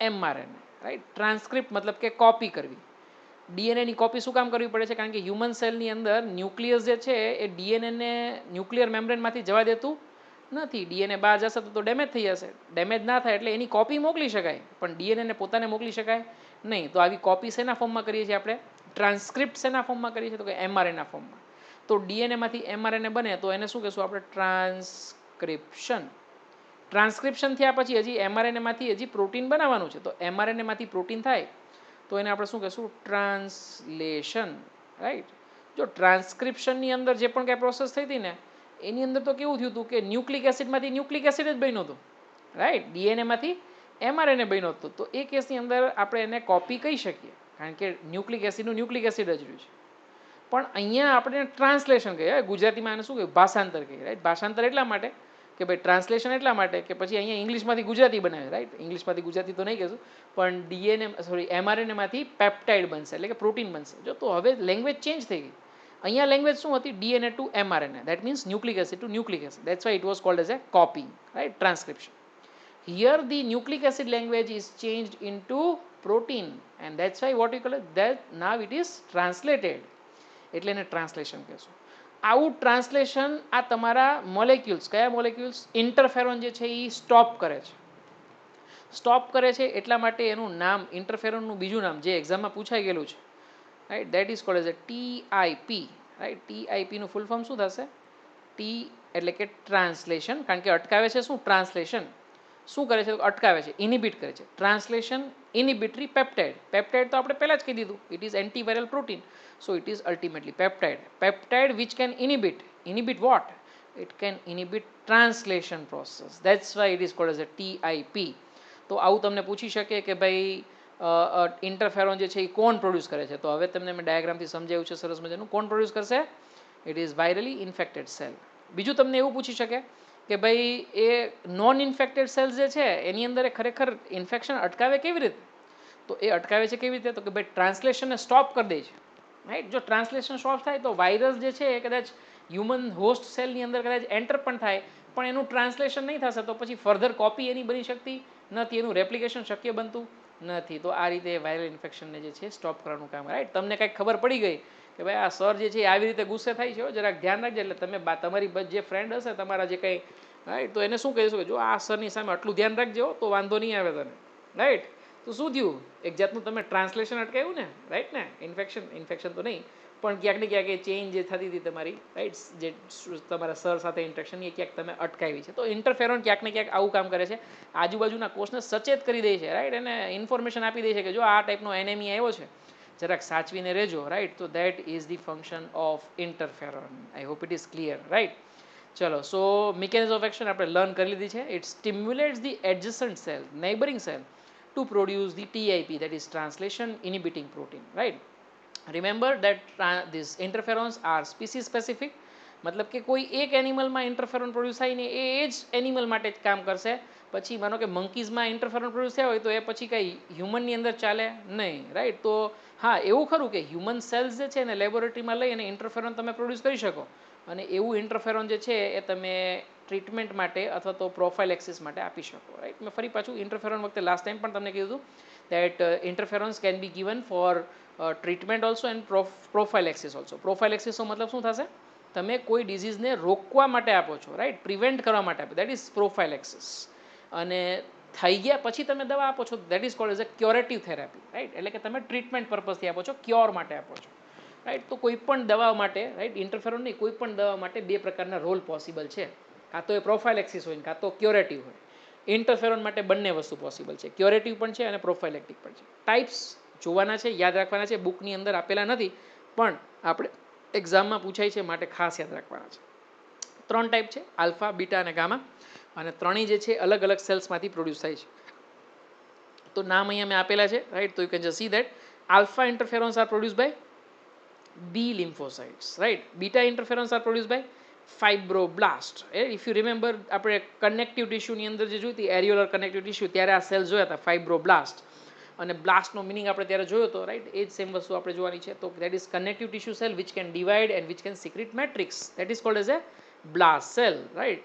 mRNA, right? Transcript મતલબ કે કોપી કરવી. ડીએનએની કોપી શું કામ કરવી પડે છે? કારણ કે હ્યુમન સેલની અંદર ન્યુક્લિયસ જે છે એ ડીએનએને ન્યુક્લિયર મેમ્બ્રેનમાંથી જવા દેતું નથી. ડીએનએ બહાર જશે તો ડેમેજ થઈ જશે. ડેમેજ ના થાય એટલે એની કોપી મોકલી શકાય પણ ડીએનએને પોતાને મોકલી શકાય નહીં. તો આવી કોપી શેના ફોર્મમાં કરીએ છીએ આપણે? ટ્રાન્સક્રિપ્ટ શેના ફોર્મમાં કરીએ છીએ? તો કે એમઆરએનએના ફોર્મમાં. તો ડીએનએમાંથી એમઆરએનએ બને તો એને શું કહેશું આપણે? ટ્રાન્સક્રિપ્શન. ટ્રાન્સક્રિપ્શન થયા પછી હજી એમઆરએનએમાંથી હજી પ્રોટીન બનાવવાનું છે. તો એમઆરએનએમાંથી પ્રોટીન થાય તો એને આપણે શું કહીશું? Translation, right? જો ટ્રાન્સક્રિપ્શનની અંદર જે પણ કાંઈ પ્રોસેસ થઈ હતી ને એની અંદર તો કેવું થયું હતું કે ન્યુક્લિક એસિડમાંથી ન્યુક્લિક એસિડ જ બન્યું હતું, રાઈટ? ડીએનએમાંથી એમઆરએનએ બન્યું હતું. તો એ કેસની અંદર આપણે એને કોપી કહી શકીએ કારણ કે ન્યુક્લિક એસિડનું ન્યુક્લિક એસિડ જ રહ્યું છે. પણ અહીંયા આપણે ટ્રાન્સલેશન કહીએ. ગુજરાતીમાં એને શું કહેવાય? ભાષાંતર કહીએ, રાઈટ? ભાષાંતર એટલા માટે કે ભાઈ ટ્રાન્સલેશન એટલા માટે કે પછી અહીંયા ઇંગ્લિશમાંથી ગુજરાતી બનાવે, રાઈટ? ઇંગ્લિશમાંથી ગુજરાતી તો નહીં કહેશું પણ ડીએનએ એમઆરએનએમાંથી પેપ્ટાઇડ બનશે એટલે કે પ્રોટીન બનશે. જો તો હવે લેંગ્વેજ ચેન્જ થઈ ગઈ. અહીંયા લેંગ્વેજ શું હતી? DNA to mRNA. That means nucleic acid to nucleic acid. That's why it was called as a copying, right? Transcription. Here the nucleic acid language is changed into protein and that's why what we call it that now it is translated. એટલે એને translation કહેશું. આવું translation આ તમારા molecules, કયા molecules? ઇન્ટરફેરોન જે છે એ stop કરે છે. સ્ટોપ કરે છે એટલા માટે એનું નામ ઇન્ટરફેરોનનું બીજું નામ જે એક્ઝામમાં પૂછાઈ ગયેલું છે, right? That is called as a TIP, right? ટીઆઈપીનું ફૂલ ફોર્મ શું થશે? ટી એટલે કે ટ્રાન્સલેશન. કારણ કે અટકાવે છે શું? ટ્રાન્સલેશન. શું કરે છે? અટકાવે છે, ઇનિબિટ કરે છે. Translation ઇનિબિટરી peptide. પેપ્ટાઇડ તો આપણે પહેલાં જ કહી દીધું, it is antiviral protein. So it is ultimately peptide. Peptide which can inhibit what? It can inhibit translation process. That's why it is called as a TIP. તો આવું તમને પૂછી શકે કે ભાઈ ઇન્ટરફેરોન જે છે એ કોણ પ્રોડ્યુસ કરે છે? તો હવે તમને મેં ડાયાગ્રામથી સમજાવ્યું છે સરસ મજાનું. કોણ પ્રોડ્યુસ કરશે? It is virally infected cell. બીજું તમને એવું પૂછી શકે કે ભાઈ એ નોન ઇન્ફેક્ટેડ સેલ્સ જે છે એની અંદર એ ખરેખર ઇન્ફેક્શન અટકાવે કેવી રીતે? તો એ અટકાવે છે કેવી રીતે? તો કે ભાઈ ટ્રાન્સલેશનને સ્ટોપ કરી દે છે, રાઈટ? જો ટ્રાન્સલેશન સ્ટોપ થાય તો વાયરસ જે છે એ કદાચ હ્યુમન હોસ્ટ સેલની અંદર કદાચ એન્ટર પણ થાય પણ એનું ટ્રાન્સલેશન નહીં થશે તો પછી ફર્ધર કોપી એની બની શકતી નથી, એનું રેપ્લિકેશન શક્ય બનતું નથી. તો આ રીતે વાયરલ ઇન્ફેક્શનને જે છે સ્ટોપ કરવાનું કામ, રાઈટ. તમને કંઈક ખબર પડી ગઈ કે ભાઈ આ સર જે છે આવી રીતે ગુસ્સે થાય છે, જરાક ધ્યાન રાખજો, એટલે તમે તમારી જે ફ્રેન્ડ હશે તમારા જે કંઈ, રાઈટ, તો એને શું કહીશું કે જો આ સરની સામે આટલું ધ્યાન રાખજો તો વાંધો નહીં આવે તને, રાઈટ. તો શું થયું, એક જાતનું તમે ટ્રાન્સલેશન અટકાવ્યું ને, રાઈટ ને. ઇન્ફેક્શન તો નહીં પણ ક્યાંક ને ક્યાંક એ ચેન્જ જે થતી હતી તમારી, રાઈટ, જે તમારા સર સાથે ઇન્ટરેક્શન એ ક્યાંક તમે અટકાવી છે. તો ઇન્ટરફેરોન ક્યાંક ને ક્યાંક આવું કામ કરે છે, આજુબાજુના કોષને સચેત કરી દે છે, રાઈટ, એને ઇન્ફોર્મેશન આપી દે છે કે જો આ ટાઈપનો એનેમી આવ્યો છે, જરાક સાચવીને રહેજો, રાઈટ. તો that is the function of interferon. I hope it is clear, right. ચલો, સો મિકેનિઝમ ઓફ એક્શન આપણે લર્ન કરી લીધી છે. It stimulates the adjacent cell, neighbouring cell, to produce the TIP, that is translation inhibiting protein, right. Remember that these interferons are species specific, મતલબ કે કોઈ એક એનિમલમાં ઇન્ટરફેરોન produce થાય ને એ જ એનિમલ માટે જ કામ કરશે. પછી માનો કે મંકીઝમાં ઇન્ટરફેરોન પ્રોડ્યુસ થયા હોય તો એ પછી કંઈ હ્યુમનની અંદર ચાલે નહીં, રાઈટ. તો હા, એવું ખરું કે હ્યુમન સેલ્સ જે છે ને લેબોરેટરીમાં લઈ અને ઇન્ટરફેરોન તમે પ્રોડ્યુસ કરી શકો, અને એવું ઇન્ટરફેરોન જે છે એ તમે ટ્રીટમેન્ટ માટે અથવા તો પ્રોફાઇલેક્સિસ માટે આપી શકો, રાઈટ. મેં ફરી પાછું ઇન્ટરફેરોન વખતે લાસ્ટ ટાઈમ પણ તમને કીધું that interferons can be given for treatment also and prophylaxis also. પ્રોફાઇલેક્સિસનો મતલબ શું થશે, તમે કોઈ ડિઝીઝને રોકવા માટે આપો છો, રાઈટ, પ્રિવેન્ટ કરવા માટે આપો, દેટ ઇઝ પ્રોફાઇલેક્સિસ. અને થઈ ગયા પછી તમે દવા આપો છો, that is called as a curative therapy, right. એટલે કે તમે ટ્રીટમેન્ટ પર્પઝથી આપો છો, ક્યોર માટે આપો છો, રાઈટ. તો કોઈ પણ દવા માટે, રાઈટ, ઇન્ટરફેરોન નહીં, કોઈ પણ દવા માટે બે પ્રકારના રોલ પોસિબલ છે, કાં તો એ પ્રોફાઇલેક્સિસ હોય કાં તો ક્યોરેટિવ હોય. ઇન્ટરફેરોન માટે બંને વસ્તુ પોસિબલ છે, ક્યોરેટિવ પણ છે અને પ્રોફાઇલેક્ટિક પણ છે. ટાઈપ્સ જોવાના છે, યાદ રાખવાના છે, બુકની અંદર આપેલા નથી પણ આપણે એક્ઝામમાં પૂછાય છે માટે ખાસ યાદ રાખવાના છે. 3 ટાઈપ છે, આલ્ફા, બીટા અને ગામા, અને ત્રણેય જે છે અલગ અલગ સેલ્સમાંથી પ્રોડ્યુસ થાય છે. તો નામ અહીંયા મેં આપેલા છે, રાઈટ. તો you can just see that alpha interferons are produce by B lymphocytes, right. Beta interferons are produced by fibroblast. If you remember આપણે કનેક્ટિવ ટિશ્યુની અંદર જે જોઈ હતી એરિયોલર કનેક્ટિવ ટિશ્યુ, ત્યારે આ સેલ જોયા હતા ફાઇબ્રોબ્લાસ્ટ, અને બ્લાસ્ટનો મિનિંગ આપણે ત્યારે જોયો હતો, રાઈટ. એ જ સેમ વસ્તુ આપણે જોવાની છે. તો that is connective tissue cell which can divide and which can secrete matrix, that is called as a blast cell, right.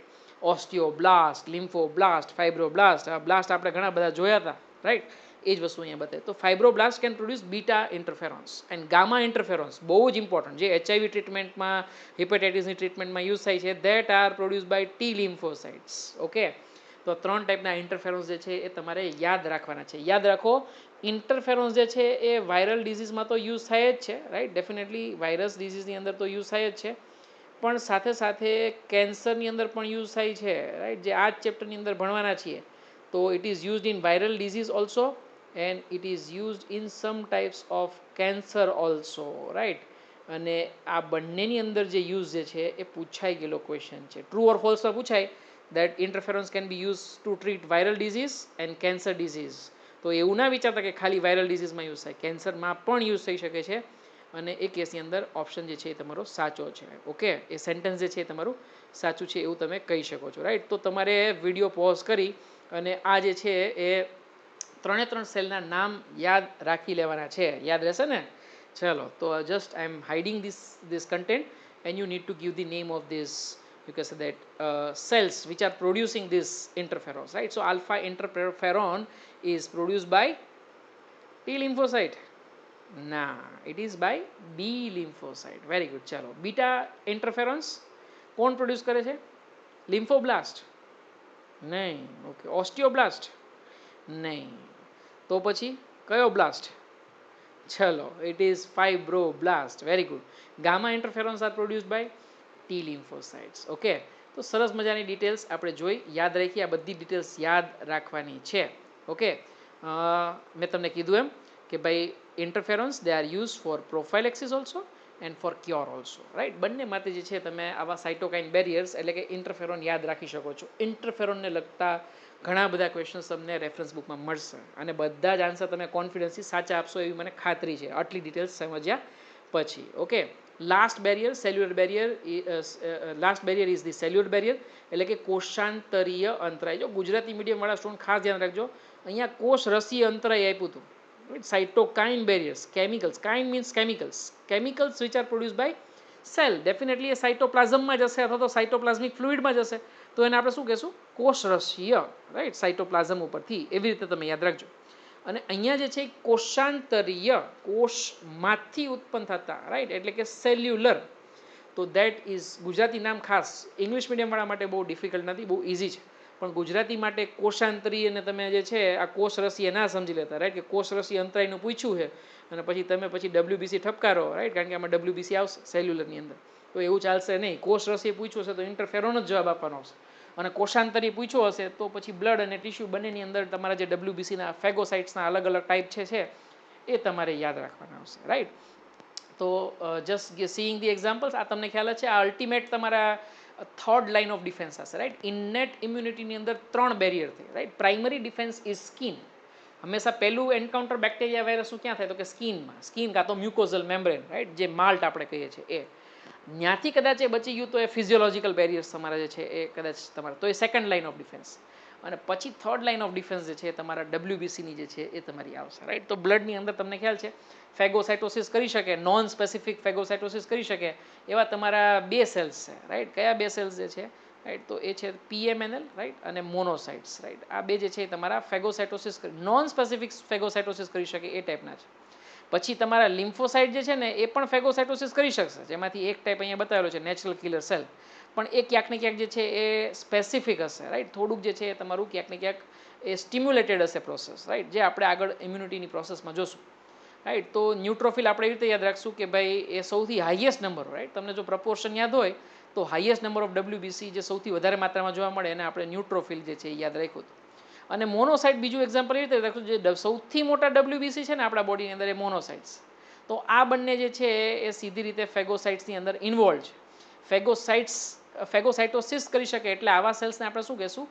Osteoblast, lymphoblast, fibroblast, આ બ્લાસ્ટ આપણે ઘણા બધા જોયા હતા, રાઈટ. એ જ વસ્તુ અહીંયા બતાવે. તો fibroblast can produce beta interferons and gamma interferons, બહુ જ ઇમ્પોર્ટન્ટ, જે HIV ટ્રીટમેન્ટમાં, હિપેટાઇટિસની ટ્રીટમેન્ટમાં યુઝ થાય છે, that are produce by T lymphocytes, okay. તો 3 ટાઈપના ઇન્ટરફેરોન્સ જે છે એ તમારે યાદ રાખવાના છે. યાદ રાખો, ઇન્ટરફેરોન્સ જે છે એ વાયરલ ડિઝીઝમાં તો યુઝ થાય જ છે, રાઈટ. ડેફિનેટલી વાયરસ ડિઝીઝની અંદર તો યુઝ થાય જ છે, પણ સાથે સાથે કેન્સરની અંદર પણ યુઝ થાય છે, રાઈટ, જે આ જ ચેપ્ટરની અંદર ભણવાના છીએ. તો it is used in viral disease also and it is used in some types of cancer also, right. અને આ બંનેની અંદર જે યુઝ જે છે એ પૂછાઈ ગયેલો ક્વેશ્ચન છે. ટ્રુ ઓર ફોલ્સમાં પૂછાય that interferons can be used to treat viral disease and cancer disease. તો એવું ના વિચારતા કે ખાલી વાયરલ ડિઝીઝમાં યુઝ થાય, કેન્સરમાં પણ યુઝ થઈ શકે છે. અને એ કેસની અંદર ઓપ્શન જે છે એ તમારો સાચો છે, ઓકે. એ સેન્ટેન્સ જે છે એ તમારું સાચું છે એવું તમે કહી શકો છો, રાઈટ. તો તમારે વિડીયો પોઝ કરી અને આ જે છે એ 3 સેલના નામ યાદ રાખી લેવાના છે. યાદ રહેશે ને? ચલો, તો just I am hiding this content and you need to give the name of this, you can say that cells which are producing this interferons, right. So alpha interferon is produced by T lymphocyte. Nah, it is by B lymphocyte. Very good. ચલો, beta interferons કોણ produce કરે છે? Lymphoblast? નહીં. Okay. Osteoblast? નહીં. તો પછી કયો blast? ચલો, it is fibroblast. Very good. Gamma interferons are produced by T lymphocytes, okay. તો સરસ મજાની ડિટેલ્સ આપણે જોઈ, યાદ રાખી. આ બધી ડિટેલ્સ યાદ રાખવાની છે, ઓકે. મેં તમને કીધું એમ કે ભાઈ interferons they are use for prophylaxis also and for cure also, right. બંને માટે જે છે તમે આવા સાઇટોકાઇન બેરિયર્સ એટલે કે ઇન્ટરફેરોન યાદ રાખી શકો છો. ઇન્ટરફેરોનને લગતા ઘણા બધા ક્વેશ્ચન્સ તમને રેફરન્સ બુકમાં મળશે અને બધા જ આન્સર તમે કોન્ફિડન્સથી સાચા આપશો એવી મને ખાતરી છે આટલી ડિટેલ્સ સમજ્યા પછી, okay. Last barrier cellular barrier, last barrier is the cellular barrier, એટલે કે કોષાંતરીય અંતરાય. જો ગુજરાતી મીડિયમવાળા સ્ટુડન્ટ ખાસ ધ્યાન રાખજો, અહીંયા કોષ રસીય અંતરાય આપ્યું હતું. Cytokine barriers, chemicals, kine means chemicals, chemicals which are produce by cell definitely a સાઇટોપ્લાઝમમાં જશે અથવા તો સાઇટોપ્લાઝમિક ફ્લુઇડમાં જશે, તો એને આપણે શું કહેશું? કોષરસીય, રાઈટ, સાઇટોપ્લાઝમ ઉપરથી. એવી રીતે તમે યાદ રાખજો. અને અહીંયા જે છે કોષાંતરીય, કોષમાંથી ઉત્પન્ન થતા, રાઈટ, એટલે કે સેલ્યુલર. તો દેટ ઇઝ ગુજરાતી નામ ખાસ ઇંગ્લિશ મીડિયમવાળા માટે બહુ ડિફિકલ્ટ નથી, બહુ ઇઝી છે, પણ ગુજરાતી માટે કોષાંતરીય અને તમે જે છે આ કોષરસીય ના સમજી લેતા, રાઈટ, કે કોષરસીય અંતરાયનું પૂછ્યું છે અને પછી તમે પછી WBC ઠપકારો, રાઈટ, કારણ કે આમાં WBC આવશે સેલ્યુલરની અંદર, તો એવું ચાલશે નહીં. કોષરસીય પૂછ્યું હશે તો ઇન્ટરફેરોન જ જવાબ આપવાનો હશે, અને કોષાંતરી પૂછ્યો હશે તો પછી બ્લડ અને ટિશ્યુ બંનેની અંદર તમારા જે WBCના ફેગોસાઇટ્સના અલગ અલગ ટાઈપ છે એ તમારે યાદ રાખવાના આવશે, રાઈટ. તો જસ્ટ સીઈંગ ધી એક્ઝામ્પલ્સ, આ તમને ખ્યાલ છે આ અલ્ટિમેટ તમારા થર્ડ લાઇન ઓફ ડિફેન્સ હશે, રાઈટ. ઇનનેટ ઇમ્યુનિટીની અંદર 3 બેરિયર છે, right. Primary defence is skin. હંમેશા પહેલું એન્કાઉન્ટર બેક્ટેરિયા વાયરસનું ક્યાં થાય? તો કે સ્કિનમાં. સ્કિન કાં તો મ્યુકોઝલ મેમ્બ્રેન, રાઈટ, જે માલ્ટ આપણે કહીએ છીએ એ. ત્યાંથી કદાચ એ બચી ગયું તો એ ફિઝિયોલોજિકલ બેરિયર્સ તમારા જે છે એ કદાચ તમારા, તો એ સેકન્ડ લાઇન ઓફ ડિફેન્સ. અને પછી થર્ડ લાઇન ઓફ ડિફેન્સ જે છે તમારા WBCની જે છે એ તમારી આવશે, રાઈટ. તો બ્લડની અંદર તમને ખ્યાલ છે ફેગોસાઇટોસિસ કરી શકે, નોન સ્પેસિફિક ફેગોસાઇટોસિસ કરી શકે એવા તમારા 2 સેલ્સ છે, રાઈટ. કયા 2 સેલ્સ જે છે, રાઈટ? તો એ છે PMNL, રાઈટ, અને મોનોસાઇટ્સ, રાઈટ. આ 2 જે છે તમારા ફેગોસાઇટોસિસ, નોન સ્પેસિફિક ફેગોસાઇટોસિસ કરી શકે એ ટાઈપના છે. પછી તમારા લિમ્ફોસાઇટ જે છે ને એ પણ ફેગોસાઇટોસિસ કરી શકશે, જેમાંથી એક ટાઈપ અહીંયા બતાવેલો છે નેચરલ કિલર સેલ, પણ એ ક્યાંક ને ક્યાંક જે છે એ સ્પેસિફિક હશે, રાઈટ. થોડુંક જે છે એ તમારું ક્યાંક ને ક્યાંક એ સ્ટિમ્યુલેટેડ હશે પ્રોસેસ, રાઈટ, જે આપણે આગળ ઇમ્યુનિટીની પ્રોસેસમાં જોશું, રાઈટ. તો ન્યુટ્રોફિલ આપણે એવી રીતે યાદ રાખશું કે ભાઈ એ સૌથી હાઈએસ્ટ નંબર, રાઈટ. તમને જો પ્રપોર્શન યાદ હોય તો હાઈએસ્ટ નંબર ઓફ WBC જે સૌથી વધારે માત્રામાં જોવા મળે એને આપણે ન્યુટ્રોફિલ જે છે એ યાદ રાખ્યું હતું. અને મોનોસાઇટ બીજું એક્ઝામ્પલ એ રીતે રાખશું, જે સૌથી મોટા WBC છે ને આપણા બોડીની અંદર એ મોનોસાઇટ્સ. તો આ બંને જે છે એ સીધી રીતે ફેગોસાઇટ્સની અંદર ઇન્વોલ્વ છે. ફેગોસાઇટોસિસ કરી શકે એટલે આવા સેલ્સને આપણે શું કહેશું?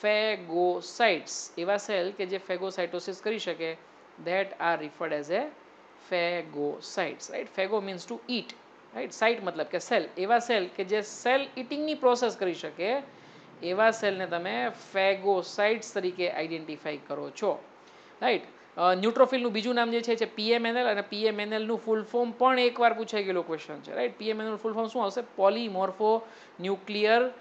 ફેગોસાઇટ્સ. એવા સેલ કે જે ફેગોસાઇટોસિસ કરી શકે, that are referred as a phagocytes, right. Phago means to eat, right. Site મતલબ કે સેલ. એવા સેલ કે જે સેલ ઇટિંગની પ્રોસેસ કરી શકે એવા સેલને તમે ફેગોસાઇટ્સ તરીકે આઈડેન્ટિફાઈ કરો છો, રાઈટ. ન્યુટ્રોફિલનું બીજું નામ જે છે PMNL, અને PMNLનું ફૂલ ફોર્મ પણ એકવાર પૂછાઈ ગયેલો ક્વેશ્ચન છે, રાઈટ. PMNL ફૂલ ફોર્મ શું આવશે? પોલીમોર્ફો ન્યુક્લિયર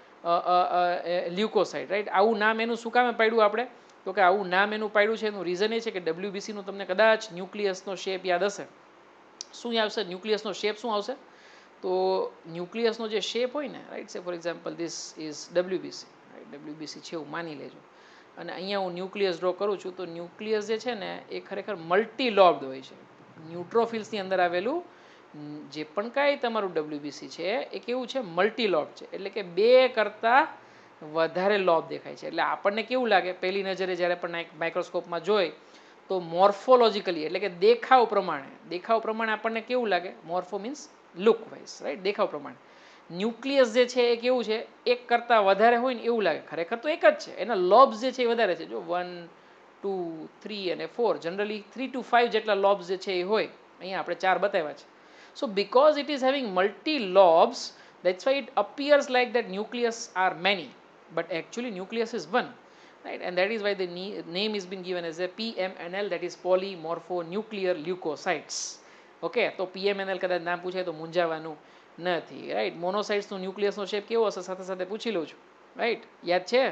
લ્યુકોસાઇટ, રાઈટ. આવું નામ એનું શું કામે પાડ્યું આપણે? તો કે આવું નામ એનું પાડ્યું છે એનું રીઝન એ છે કે WBCનું તમને કદાચ ન્યુક્લિયસનો શેપ યાદ હશે. શું આવશે? ન્યુક્લિયસનો શેપ શું આવશે? તો ન્યુક્લિયસનો જે શેપ હોય ને, right, say for example this is WBC, right. WBC છે એવું માની લેજો, અને અહીંયા હું ન્યુક્લિયસ ડ્રો કરું છું, તો ન્યુક્લિયસ જે છે ને એ ખરેખર મલ્ટી લોબ્ડ હોય છે. ન્યુટ્રોફિલ્સની અંદર આવેલું જે પણ કાંઈ તમારું WBC છે એ કેવું છે? મલ્ટી લોબ્ડ છે, એટલે કે 2 કરતાં વધારે લોબ દેખાય છે. એટલે આપણને કેવું લાગે પહેલી નજરે જ્યારે પણ માઇક્રોસ્કોપમાં જોઈ તો મોર્ફોલોજિકલી, એટલે કે દેખાવ પ્રમાણે આપણને કેવું લાગે? Morpho means look wise, right, દેખાવ પ્રમાણે. ન્યુક્લિયસ જે છે એ કેવું છે? 1 કરતાં વધારે હોય ને એવું લાગે, ખરેખર તો એક જ છે. એના લોબ્સ જે છે એ વધારે છે. જો 1, 2, 3 અને 4, જનરલી 3 to 5 જેટલા લોબ્સ જે છે એ હોય. અહીંયા આપણે 4 બતાવ્યા છે. So because it is having multi lobes, that's why it appears like that nucleus are many, but actually nucleus is one, right. And that is why the name is been given as a PMNL, that is polymorphonuclear leukocytes. Okay, તો PMNL કદાચ નામ પૂછાય તો મૂંઝાવાનું નથી, right. મોનોસાઇટ્સનું ન્યુક્લિયસનો shape કેવો હશે સાથે સાથે પૂછી લઉં છું, રાઈટ. યાદ છે?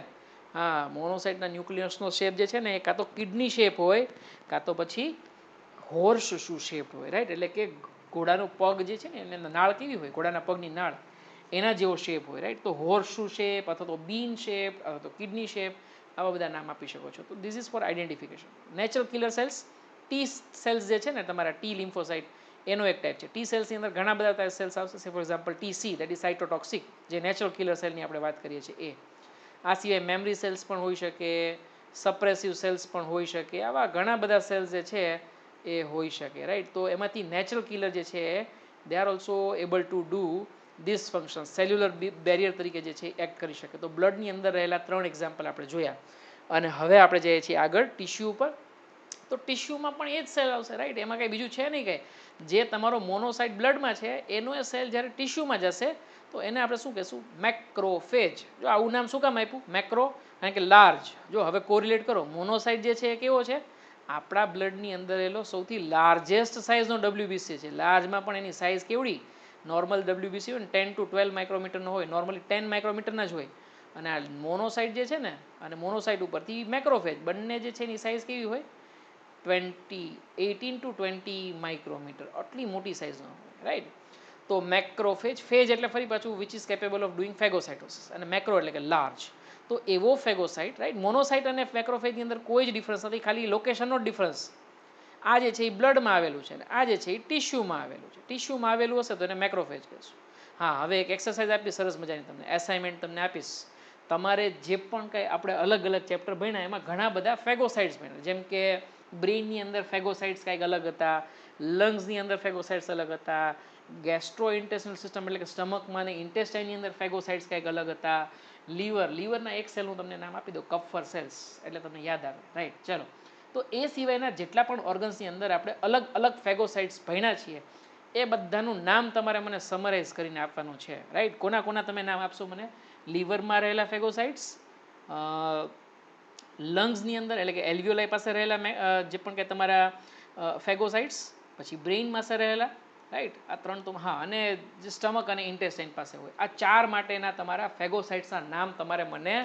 હા, મોનોસાઇટના ન્યુક્લિયસનો શેપ જે છે ને એ કાં તો કિડની શેપ હોય કાં તો પછી હોર્સ શૂ શેપ હોય, રાઈટ. એટલે કે ઘોડાનો પગ જે છે ને એને નાળ કેવી હોય? ઘોડાના પગની નાળ એના જેવો શેપ હોય, રાઈટ. તો હોર્સ શૂ શેપ અથવા તો બીન શેપ અથવા તો કિડની શેપ, આવા બધા નામ આપી શકો છો. તો this is for identification. Natural killer cells, T cells જે છે ને તમારા ટી લિમ્ફોસાઇટ એનો એક ટાઈપ છે. ટી સેલ્સની અંદર ઘણા બધા સેલ્સ આવશે. For example TC, that is cytotoxic, જે નેચરલ કિલર સેલની આપણે વાત કરીએ છીએ એ. આ સિવાય મેમરી સેલ્સ પણ હોઈ શકે, સપ્રેસિવ સેલ્સ પણ હોઈ શકે, આવા ઘણા બધા સેલ્સ જે છે એ હોઈ શકે, રાઈટ. તો એમાંથી નેચરલ કિલર જે છે they are also able to do this function, cellular barrier તરીકે જે છે એક્ટ કરી શકે. તો બ્લડની અંદર રહેલા 3 એક્ઝામ્પલ આપણે જોયા, અને હવે આપણે જઈએ છીએ આગળ ટિશ્યુ ઉપર. તો ટિશ્યુમાં પણ એ જ સેલ આવશે, રાઈટ. એમાં કંઈ બીજું છે નહીં. કંઈ જે તમારો મોનોસાઇટ બ્લડમાં છે એનો એ સેલ જ્યારે ટિશ્યુમાં જશે તો એને આપણે શું કહેશું? મેક્રોફેજ. જો આવું નામ શું કામ આપ્યું? મેક્રો, કારણ કે લાર્જ. જો હવે કોરિલેટ કરો, મોનોસાઇટ જે છે એ કેવો છે? આપણા બ્લડની અંદર એલો સૌથી લાર્જેસ્ટ સાઇઝનો WBC છે. લાર્જમાં પણ એની સાઇઝ કેવડી? નોર્મલ ડબ્લ્યુબીસી હોય ને 10 to 12 માઇક્રોમીટરનો હોય, નોર્મલી 10 માઇક્રોમીટરના જ હોય. અને આ મોનોસાઇટ જે છે ને, અને મોનોસાઇટ ઉપરથી મેક્રોફેજ, બંને જે છે એની સાઇઝ કેવી હોય? 18 to 20 માઇક્રોમીટર, આટલી મોટી સાઇઝનો હોય, રાઈટ. તો મેક્રોફેજ, ફેજ એટલે ફરી પાછું which is capable of doing phagocytosis, અને મેક્રો એટલે કે લાર્જ. તો એવો ફેગોસાઇટ, રાઈટ. મોનોસાઇટ અને મેક્રોફેજની અંદર કોઈ જ ડિફરન્સ નથી, ખાલી લોકેશનનો જ ડિફરન્સ. આ જે છે એ બ્લડમાં આવેલું છે, ને આ જે છે એ ટિશ્યુમાં આવેલું છે. ટિશ્યુમાં આવેલું હશે તો એને મેક્રોફેજ કહેશું. હા, હવે એક એક્સરસાઇઝ આપીશ સરસ મજાની, તમને એસાઇનમેન્ટ તમને આપીશ. તમારે જે પણ કંઈ આપણે અલગ અલગ ચેપ્ટર ભણ્યા એમાં ઘણા બધા ફેગોસાઇટ્સ ભણ્યા, જેમ કે બ્રેઇનની અંદર ફેગોસાઇટ્સ કંઈક અલગ હતા, લંગ્સની અંદર ફેગોસાઇટ્સ અલગ હતા, ગેસ્ટ્રો ઇન્ટેસ્ટિનલ સિસ્ટમ એટલે કે સ્ટમકમાં અને ઇન્ટેસ્ટાઇનની અંદર ફેગોસાઇટ્સ કંઈક અલગ હતા, લીવરના એક સેલનું તમને નામ આપી દો, કપ્ફર સેલ્સ, એટલે તમને યાદ આવે, રાઈટ. ચલો, તો એ સિવાયના જેટલા પણ ઓર્ગન્સની અંદર આપણે અલગ અલગ ફેગોસાઇટ્સ ભણ્યા છીએ એ બધાનું નામ તમારે મને સમરાઇઝ કરીને આપવાનું છે, રાઈટ. કોના કોના તમે નામ આપશો મને? લીવરમાં રહેલા ફેગોસાઇટ્સ, લંગ્સની અંદર એટલે કે એલ્વિયોલાઈ પાસે રહેલા જે પણ કંઈ તમારા ફેગોસાઇટ્સ, પછી બ્રેઇન પાસે રહેલા, રાઈટ. આ ત્રણ તો હા, અને જે સ્ટમક અને ઇન્ટેસ્ટાઇન પાસે હોય, આ ચાર માટેના તમારા ફેગોસાઇટ્સના નામ તમારે મને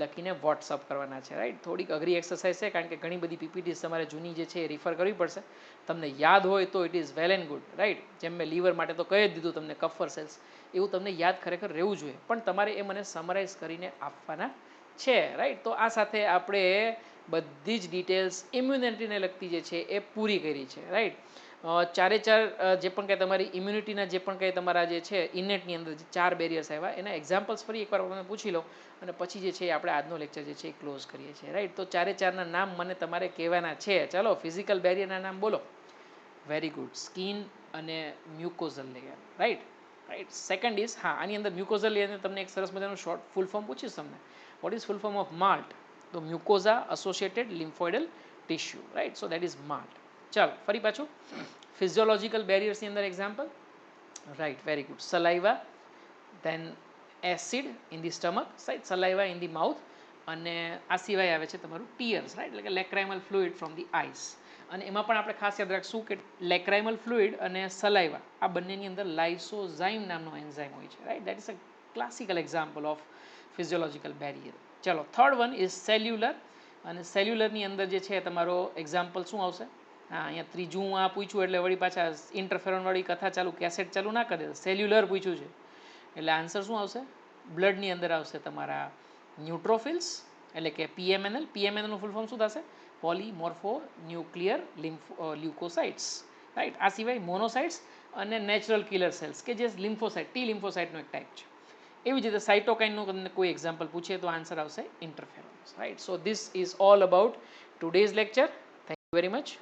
લખીને વોટ્સઅપ કરવાના છે, રાઈટ. થોડીક અઘરી એક્સરસાઇઝ છે, કારણ કે ઘણી બધી પીપીટીસ તમારે જૂની જે છે એ રિફર કરવી પડશે. તમને યાદ હોય તો it is well and good, right. જેમ મેં લીવર માટે તો કહી જ દીધું તમને, કફર સેલ્સ, એવું તમને યાદ ખરેખર રહેવું જોઈએ, પણ તમારે એ મને સમરાઇઝ કરીને આપવાના છે, રાઈટ. તો આ સાથે આપણે બધી જ ડિટેલ્સ ઇમ્યુનિટીને લગતી જે છે એ પૂરી કરી છે, રાઈટ. ચારે ચાર જે પણ કંઈ તમારી ઇમ્યુનિટીના જે પણ કંઈ તમારા જે છે ઇનેટની અંદર જે 4 બેરિયર્સ આવ્યા એના એક્ઝામ્પલ્સ ફરી એકવાર તમે પૂછી લો, અને પછી જે છે આપણે આજનો લેક્ચર જે છે એ ક્લોઝ કરીએ છીએ, રાઈટ. તો ચારે ચારના નામ મને તમારે કહેવાના છે. ચાલો, ફિઝિકલ બેરિયરના નામ બોલો. Very good. સ્કિન અને mucosal layer, right. Right. Second is, હા, આની અંદર મ્યુકોઝલ લેયરને તમને એક સરસ મજાનું શોર્ટ ફૂલ ફોર્મ પૂછીશ તમને. What is full form of MALT? તો mucosa associated lymphoidal tissue, right. So that is MALT. ચાલો, ફરી પાછું ફિઝિયોલોજિકલ બેરિયર્સની અંદર example, right. Very good. Saliva, then acid in the stomach, right. Saliva in the mouth, અને આ સિવાય આવે છે તમારું ટીયર્સ, રાઈટ, એટલે કે લેક્રાઇમલ ફ્લુઇડ ફ્રોમ ધી આઈસ. અને એમાં પણ આપણે ખાસ યાદ રાખશું કે લેક્રાઇમલ ફ્લુઇડ અને સલાઇવા આ બંનેની અંદર લાઇસોઝાઇમ નામનો એન્ઝાઇમ હોય છે, right. That is a classical example of physiological barrier. ચલો, થર્ડ વન ઇઝ સેલ્યુલર, અને સેલ્યુલરની અંદર જે છે તમારો એક્ઝામ્પલ શું આવશે? હા, અહીંયા ત્રીજું આ પૂછ્યું એટલે વળી પાછા ઇન્ટરફેરોનવાળી કથા ચાલુ, કેસેટ ચાલુ ના કરે. સેલ્યુલર પૂછ્યું છે એટલે આન્સર શું આવશે? બ્લડની અંદર આવશે તમારા ન્યુટ્રોફિલ્સ, એટલે કે પીએમએનએલ. પીએમએનએલનું ફૂલ ફોર્મ શું થશે? પોલીમોર્ફો ન્યુક્લિયર લ્યુકોસાઇટ્સ, રાઈટ. આ સિવાય મોનોસાઇટ્સ અને નેચરલ કિલર સેલ્સ, કે જે લિમ્ફોસાઇટ, ટી લિમ્ફોસાઇટનો એક ટાઈપ છે. એવી જ રીતે સાઇટોકાઇનનું તમને કોઈ એક્ઝામ્પલ પૂછે તો આન્સર આવશે interferons, right. So this is all about today's lecture. Thank you very much.